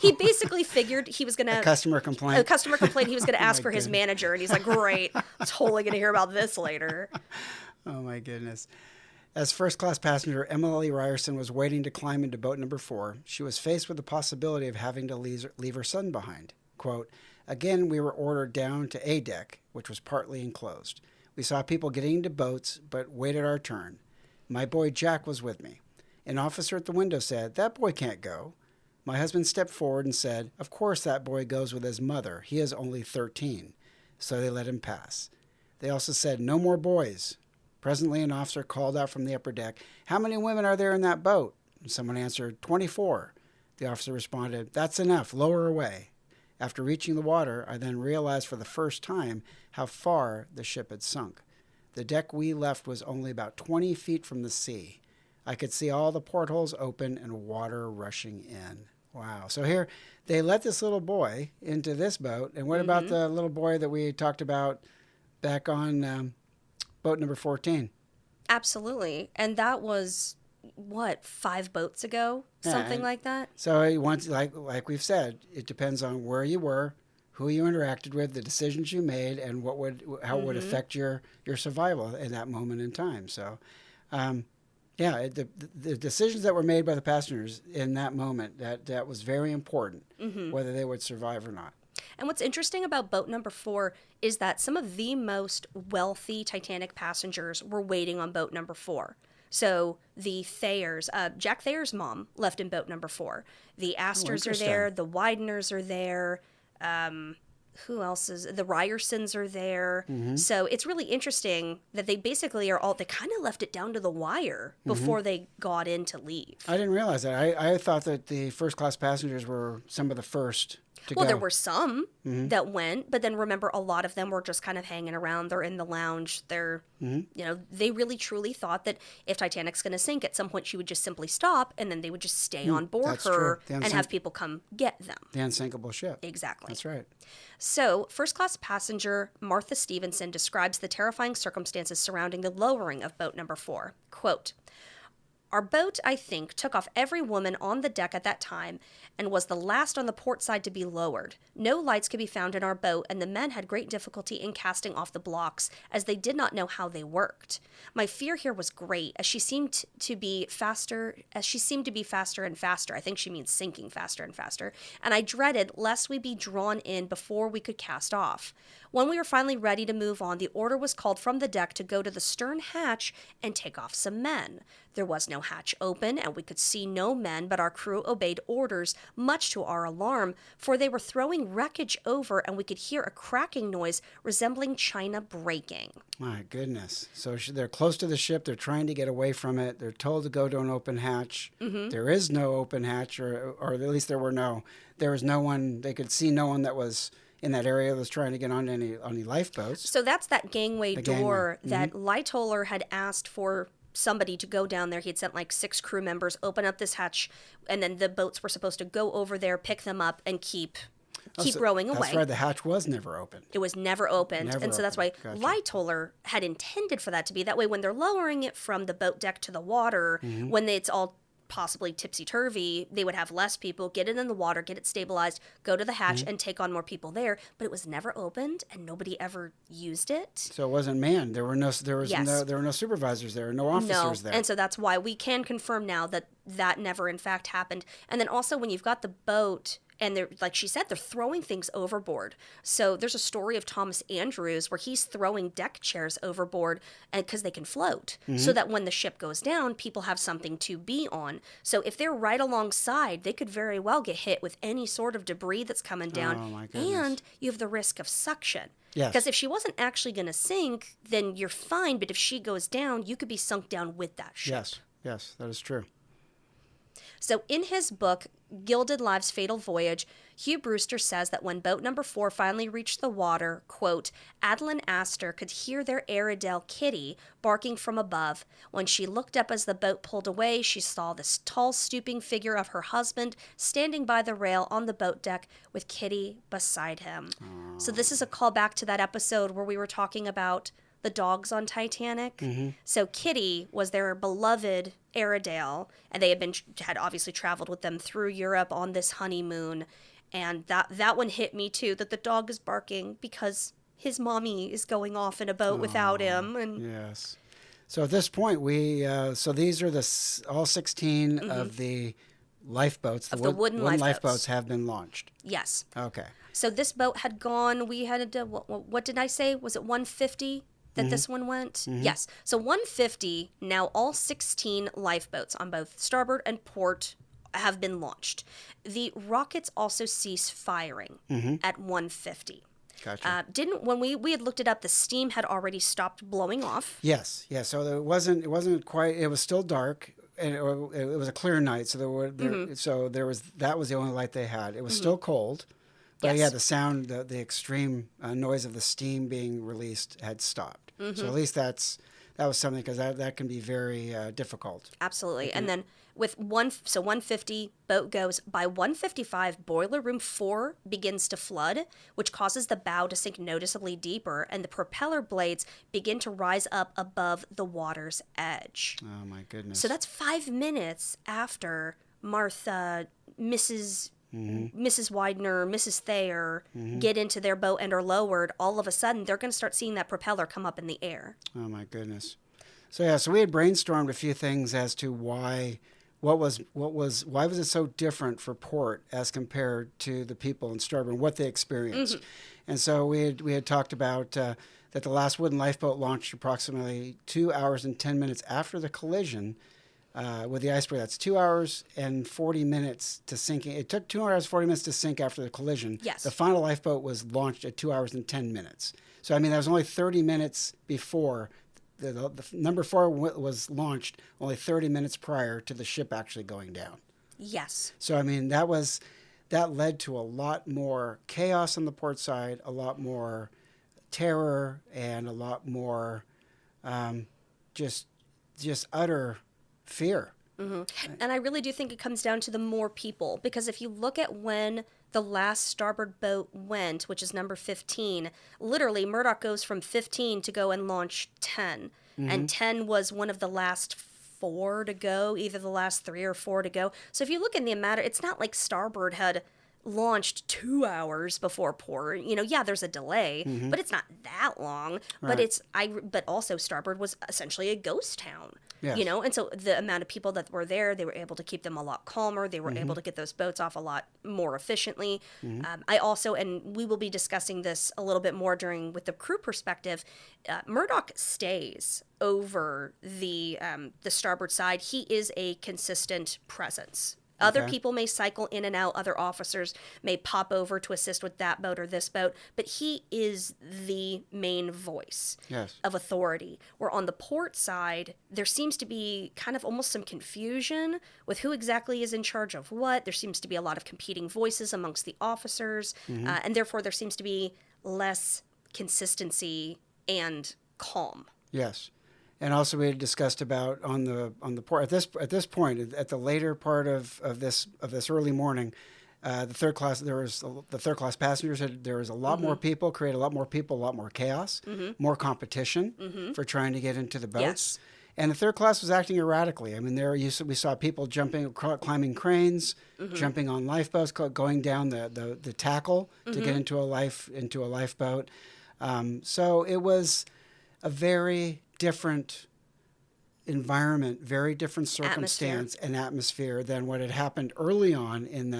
He basically figured he was going to... A customer complaint. He was going to ask for his manager, and he's like, great, totally going to hear about this later. Oh, my goodness. As first-class passenger, Emily Ryerson was waiting to climb into boat number 4. She was faced with the possibility of having to leave her son behind. Quote, "Again, we were ordered down to A deck, which was partly enclosed. We saw people getting into boats, but waited our turn. My boy Jack was with me. An officer at the window said, 'That boy can't go.' My husband stepped forward and said, 'Of course that boy goes with his mother. He is only 13. So they let him pass. They also said, 'No more boys.' Presently, an officer called out from the upper deck, 'How many women are there in that boat?' And someone answered, 24. The officer responded, 'That's enough. Lower away.' After reaching the water, I then realized for the first time how far the ship had sunk. The deck we left was only about 20 feet from the sea. I could see all the portholes open and water rushing in." Wow. So here they let this little boy into this boat. And what about the little boy that we talked about back on boat number 14? Absolutely. And that was, what, 5 boats ago? Something like that? So once, like we've said, it depends on where you were, who you interacted with, the decisions you made, and how it would affect your survival in that moment in time. So, the decisions that were made by the passengers in that moment, that was very important, whether they would survive or not. And what's interesting about boat number 4 is that some of the most wealthy Titanic passengers were waiting on boat number 4. So the Thayers, Jack Thayer's mom left in boat number 4. The Astors are there. The Wideners are there. Who else is? The Ryersons are there. So it's really interesting that they basically they kind of left it down to the wire before they got in to leave. I didn't realize that. I thought that the first class passengers were some of the first to go. Well, there were some that went, but then remember, a lot of them were just kind of hanging around. They're in the lounge. They're, they really truly thought that if Titanic's going to sink, at some point she would just simply stop, and then they would just stay on board her and have people come get them. The unsinkable ship. Exactly. That's right. So, first class passenger Martha Stevenson describes the terrifying circumstances surrounding the lowering of boat number 4. Quote, "Our boat, I think, took off every woman on the deck at that time and was the last on the port side to be lowered. No lights could be found in our boat, and the men had great difficulty in casting off the blocks, as they did not know how they worked. My fear here was great, as she seemed to be faster and faster. I think she means sinking faster and faster. And I dreaded lest we be drawn in before we could cast off. When we were finally ready to move on, the order was called from the deck to go to the stern hatch and take off some men. There was no hatch open, and we could see no men, but our crew obeyed orders, much to our alarm, for they were throwing wreckage over, and we could hear a cracking noise resembling china breaking." My goodness. So they're close to the ship. They're trying to get away from it. They're told to go to an open hatch. There is no open hatch, or at least there was no one. They could see no one that was in that area that was trying to get on any lifeboats. So that's that gangway door that Lightoller had asked for somebody to go down there. He had sent like 6 crew members, open up this hatch, and then the boats were supposed to go over there, pick them up, and keep rowing away. That's right. The hatch was never opened. It was never opened. So that's why Lightoller had intended for that to be. That way, when they're lowering it from the boat deck to the water, when it's all possibly tipsy-turvy, they would have less people, get it in the water, get it stabilized, go to the hatch, and take on more people there. But it was never opened, and nobody ever used it. So it wasn't manned. There were no supervisors there, no officers there. And so that's why we can confirm now that never in fact happened. And then also when you've got the boat, and they're, like she said, they're throwing things overboard. So there's a story of Thomas Andrews where he's throwing deck chairs overboard because they can float, so that when the ship goes down, people have something to be on. So if they're right alongside, they could very well get hit with any sort of debris that's coming down. Oh, my goodness. And you have the risk of suction. Yes. Because if she wasn't actually going to sink, then you're fine. But if she goes down, you could be sunk down with that ship. Yes, that is true. So in his book, Gilded Lives' Fatal Voyage, Hugh Brewster says that when boat number 4 finally reached the water, quote, "Adeline Astor could hear their Airedale Kitty barking from above. When she looked up as the boat pulled away, she saw this tall, stooping figure of her husband standing by the rail on the boat deck with Kitty beside him." So this is a callback to that episode where we were talking about the dogs on Titanic. So Kitty was their beloved Airedale, and they had obviously traveled with them through Europe on this honeymoon. And that one hit me too, that the dog is barking because his mommy is going off in a boat without him. And yes. So at this point, so these are all 16 of the lifeboats. The wooden lifeboats have been launched. Yes. Okay. So this boat had gone, we had, what did I say? Was it 150 that this one went? Yes. So 150, now all 16 lifeboats on both starboard and port have been launched. The rockets also cease firing at 150. Gotcha. When we had looked it up, the steam had already stopped blowing off. Yes. So it wasn't quite, it was still dark. And it was a clear night, so that was the only light they had. It was still cold, but the sound, the extreme noise of the steam being released had stopped. So at least that's that was something, because that can be very difficult. Absolutely. And then with 150, boat goes. By 155, boiler room 4 begins to flood, which causes the bow to sink noticeably deeper, and the propeller blades begin to rise up above the water's edge. Oh my goodness. So that's 5 minutes after Martha, Mrs. Widener, Mrs. Thayer get into their boat and are lowered. All of a sudden, they're going to start seeing that propeller come up in the air. Oh my goodness. So we had brainstormed a few things as to why was it so different for port as compared to the people in starboard and what they experienced. And so we had talked about that the last wooden lifeboat launched approximately 2 hours and 10 minutes after the collision with the iceberg. That's 2 hours and 40 minutes to sinking. It took 2 hours and 40 minutes to sink after the collision. Yes. The final lifeboat was launched at 2 hours and 10 minutes. So, I mean, that was only 30 minutes before the number 4 was launched, only 30 minutes prior to the ship actually going down. Yes. So, I mean, that led to a lot more chaos on the port side, a lot more terror, and a lot more just utter fear. And I really do think it comes down to the more people, because if you look at when the last starboard boat went, which is number 15, literally Murdoch goes from 15 to go and launch 10. And 10 was one of the last 4 to go, either the last 3 or 4 to go. So if you look in the matter, it's not like starboard had launched 2 hours before port. Yeah, there's a delay, but it's not that long. Right. But also starboard was essentially a ghost town. Yes. And so the amount of people that were there, they were able to keep them a lot calmer. They were able to get those boats off a lot more efficiently. I also, and we will be discussing this a little bit more with the crew perspective, Murdoch stays over the starboard side. He is a consistent presence. Other people may cycle in and out. Other officers may pop over to assist with that boat or this boat. But he is the main voice of authority. Where on the port side, there seems to be kind of almost some confusion with who exactly is in charge of what. There seems to be a lot of competing voices amongst the officers. And therefore, there seems to be less consistency and calm. Yes. And also we had discussed about on the port at this point, at the later part of this early morning, the third class passengers there was a lot more people, created a lot more people, a lot more chaos, more competition for trying to get into the boats. Yes. And the third class was acting erratically. I mean, we saw people climbing cranes, jumping on lifeboats, going down the tackle to get into a lifeboat. So it was a very different environment, very different circumstance and atmosphere than what had happened early on in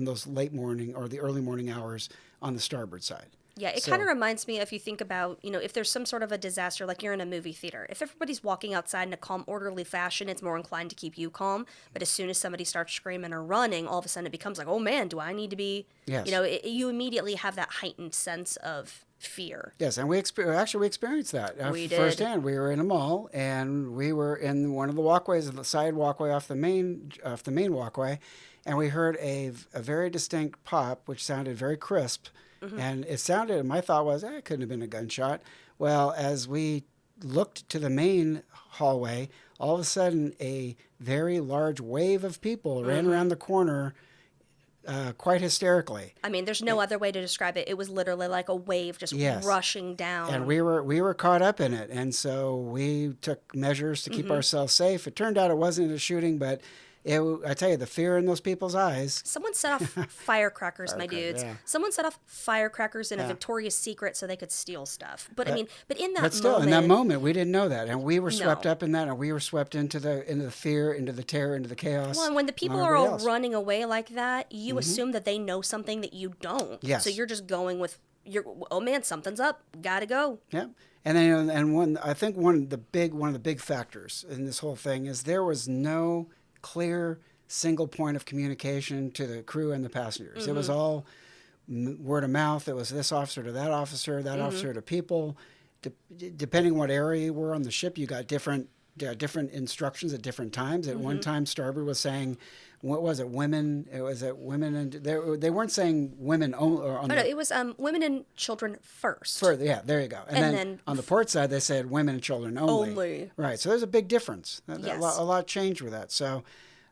those late morning or the early morning hours on the starboard side. Yeah, it kind of reminds me, if you think about, if there's some sort of a disaster, like you're in a movie theater, if everybody's walking outside in a calm, orderly fashion, it's more inclined to keep you calm. But as soon as somebody starts screaming or running, all of a sudden it becomes like, oh man, do I need to be, yes. You immediately have that heightened sense of fear. Yes, and we experienced that we did. firsthand. We were in a mall, and we were in one of the walkways, the side walkway off the main walkway, and we heard a very distinct pop, which sounded very crisp, and it sounded. My thought was, it couldn't have been a gunshot. Well, as we looked to the main hallway, all of a sudden a very large wave of people ran around the corner. Quite hysterically. I mean, there's no other way to describe it. It was literally like a wave just rushing down. And we were caught up in it. And so we took measures to keep ourselves safe. It turned out it wasn't a shooting, but I tell you, the fear in those people's eyes. Someone set off firecrackers, my dudes. Yeah. Someone set off firecrackers in a Victoria's Secret so they could steal stuff. But I mean, in in that moment, we didn't know that, and we were swept up in that, and we were swept into the fear, into the terror, into the chaos. Well, and when the people are all running away like that, you assume that they know something that you don't. Yes. So you're just going with oh man, something's up, gotta go. Yeah. And then, I think one of the big factors in this whole thing is there was no clear single point of communication to the crew and the passengers. It was all word of mouth. It was this officer to that officer to people. Depending what area you were on the ship, you got different different instructions at different times. At one time, starboard was saying, what was it? Women. It was women, and they weren't saying women only. Or on no, it was women and children first. further, yeah, there you go. And then on the port side, they said women and children only. Only. Right. So there's a big difference. Yes. A lot changed with that. So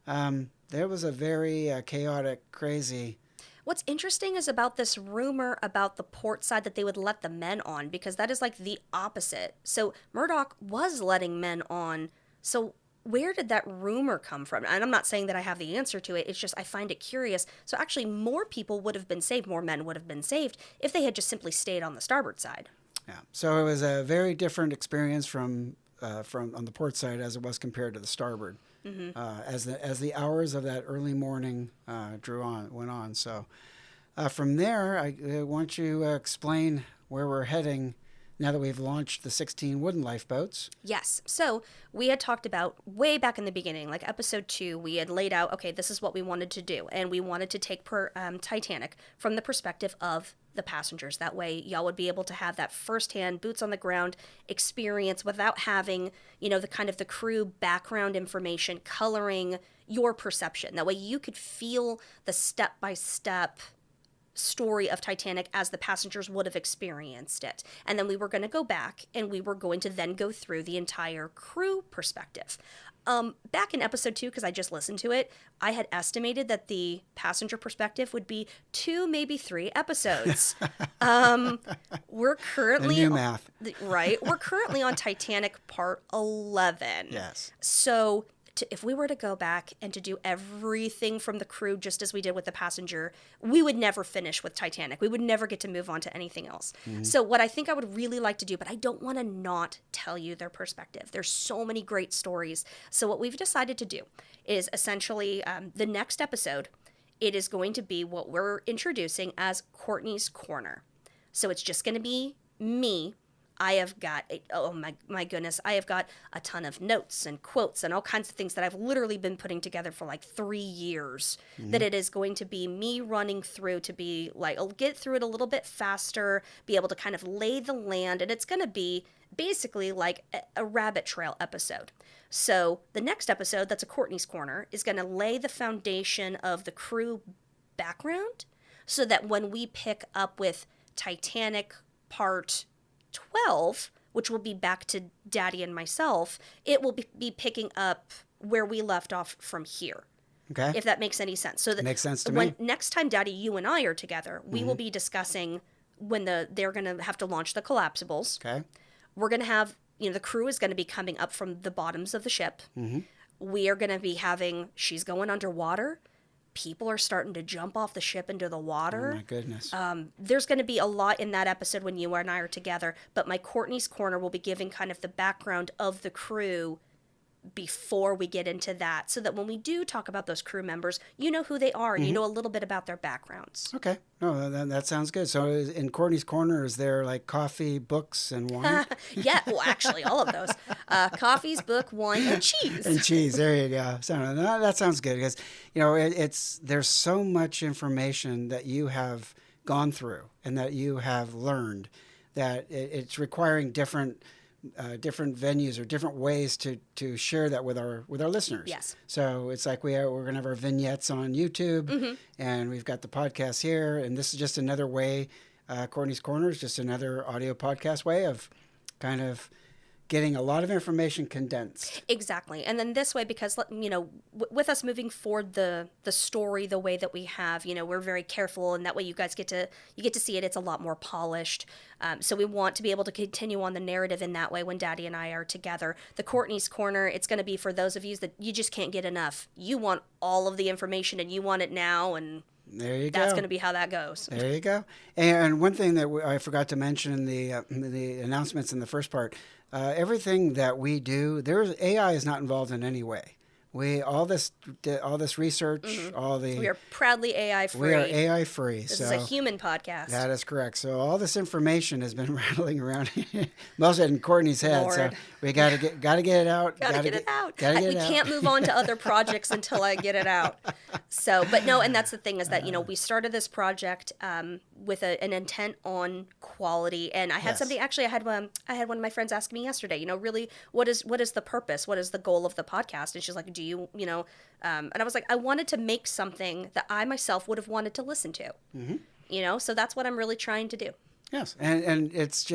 there was a very chaotic, crazy. What's interesting is about this rumor about the port side that they would let the men on, because that is like the opposite. So Murdoch was letting men on. So where did that rumor come from? And I'm not saying that I have the answer to it. It's just I find it curious. So actually more people would have been saved, more men would have been saved if they had just simply stayed on the starboard side. Yeah. So it was a very different experience from on the port side as it was compared to the starboard. As the hours of that early morning went on. So from there, I want you to explain where we're heading now that we've launched the 16 wooden lifeboats. Yes. So we had talked about way back in the beginning, like episode 2, we had laid out, okay, this is what we wanted to do. And we wanted to take Titanic from the perspective of the passengers. That way y'all would be able to have that firsthand boots on the ground experience without having, the kind of the crew background information coloring your perception. That way you could feel the step-by-step story of Titanic as the passengers would have experienced it. And then we were going to go back and we were going to then go through the entire crew perspective. Back in episode 2, because I just listened to it, I had estimated that the passenger perspective would be 2, maybe 3 episodes. We're currently the new math. Right. We're currently on Titanic part 11. Yes. So if we were to go back and to do everything from the crew just as we did with the passenger, we would never finish with Titanic. We would never get to move on to anything else. So what I think I would really like to do, but I don't want to not tell you their perspective. There's so many great stories. So what we've decided to do is essentially the next episode, it is going to be what we're introducing as Courtney's Corner. So it's just going to be me. I have got, my goodness, I have got a ton of notes and quotes and all kinds of things that I've literally been putting together for like 3 years, that it is going to be me running through to be like, I'll get through it a little bit faster, be able to kind of lay the land, and it's going to be basically like a rabbit trail episode. So the next episode, that's a Courtney's Corner, is going to lay the foundation of the crew background so that when we pick up with Titanic part 12, which will be back to Daddy and myself, it will be picking up where we left off from here. Okay. If that makes any sense. So that makes sense to when me. Next time, Daddy, you and I are together, we will be discussing when they're going to have to launch the collapsibles. Okay. We're going to have, the crew is going to be coming up from the bottoms of the ship. We are going to be having, she's going underwater. People are starting to jump off the ship into the water. Oh, my goodness. There's going to be a lot in that episode when you and I are together, but my Courtney's Corner will be giving kind of the background of the crew before we get into that, so that when we do talk about those crew members, you know who they are and you know a little bit about their backgrounds. Okay. No, that sounds good. So in Courtney's Corner, is there like coffee, books, and wine? Yeah, well, actually, all of those. Coffees, book, wine, and cheese. And cheese. There you go. So that sounds good because, there's so much information that you have gone through and that you have learned that it's requiring different venues or different ways to share that with our listeners. Yes. So it's like we're going to have our vignettes on YouTube, and we've got the podcast here, and this is just another way. Courtney's Corner is just another audio podcast way of kind of getting a lot of information condensed. Exactly. And then this way, because, with us moving forward the story the way that we have, we're very careful, and that way you guys get to see it. It's a lot more polished. So we want to be able to continue on the narrative in that way when Daddy and I are together. The Courtney's Corner, it's going to be for those of you that you just can't get enough. You want all of the information and you want it now, and there you go. That's going to be how that goes. There you go. And one thing that I forgot to mention in the announcements in the first part, everything that we do, AI is not involved in any way. All this research, we are proudly AI free. We are AI free. This is a human podcast. That is correct. So all this information has been rattling around most of it in Courtney's head. Lord. So we got to get it out. Gotta get it out. We can't move on to other projects until I get it out. So, but no, and that's the thing is that we started this project. with an intent on quality. And I had Yes. somebody, actually, I had one of my friends ask me yesterday, really, what is the purpose? What is the goal of the podcast? And she's like, do you, and I was like, I wanted to make something that I myself would have wanted to listen to, so that's what I'm really trying to do. Yes. And it's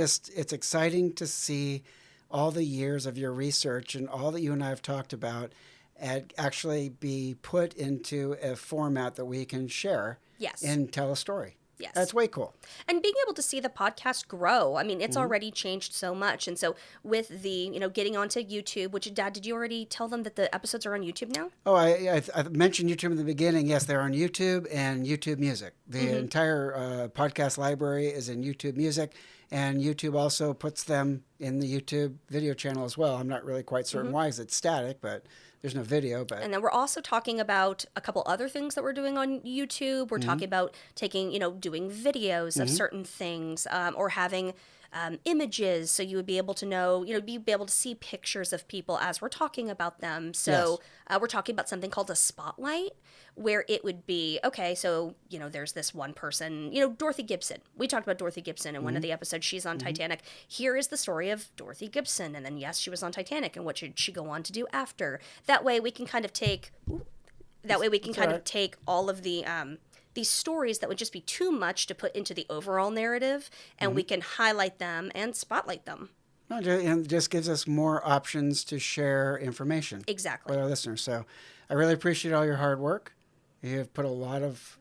exciting to see all the years of your research and all that you and I have talked about and actually be put into a format that we can share Yes. and tell a story. Yes. That's way cool. And being able to see the podcast grow. I mean, it's already changed so much. And so with the, getting onto YouTube, which, Dad, did you already tell them that the episodes are on YouTube now? Oh, I mentioned YouTube in the beginning. Yes, they're on YouTube and YouTube Music. The entire podcast library is in YouTube Music, and YouTube also puts them in the YouTube video channel as well. I'm not really quite certain why, because it's static, but there's no video. But And then we're also talking about a couple other things that we're doing on YouTube. We're talking about taking, doing videos of certain things, or having images, so you would be able to know, be able to see pictures of people as we're talking about them. So we're talking about something called a spotlight, where it would be, okay, so, there's this one person, Dorothy Gibson. We talked about Dorothy Gibson in one of the episodes. She's on Titanic. Here is the story of Dorothy Gibson. And then, yes, she was on Titanic. And what should she go on to do after? That way we can kind of take, take all of the, these stories that would just be too much to put into the overall narrative, and we can highlight them and spotlight them. and it just gives us more options to share information Exactly. with our listeners. So I really appreciate all your hard work. You have put a lot of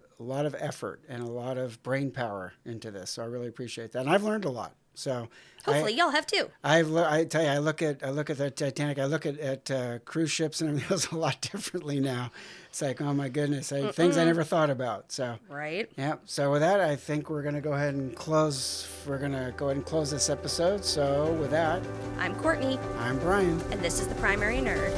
effort and a lot of brain power into this. So I really appreciate that. And I've learned a lot. So Hopefully y'all have too. I tell you, I look at the Titanic. I look at cruise ships and everything else a lot differently now. It's like, oh my goodness, things I never thought about. So Right. yeah. So with that, I think we're gonna go ahead and close. We're gonna go ahead and close this episode. So with that, I'm Courtney, I'm Brian. and this is The Primary Nerd.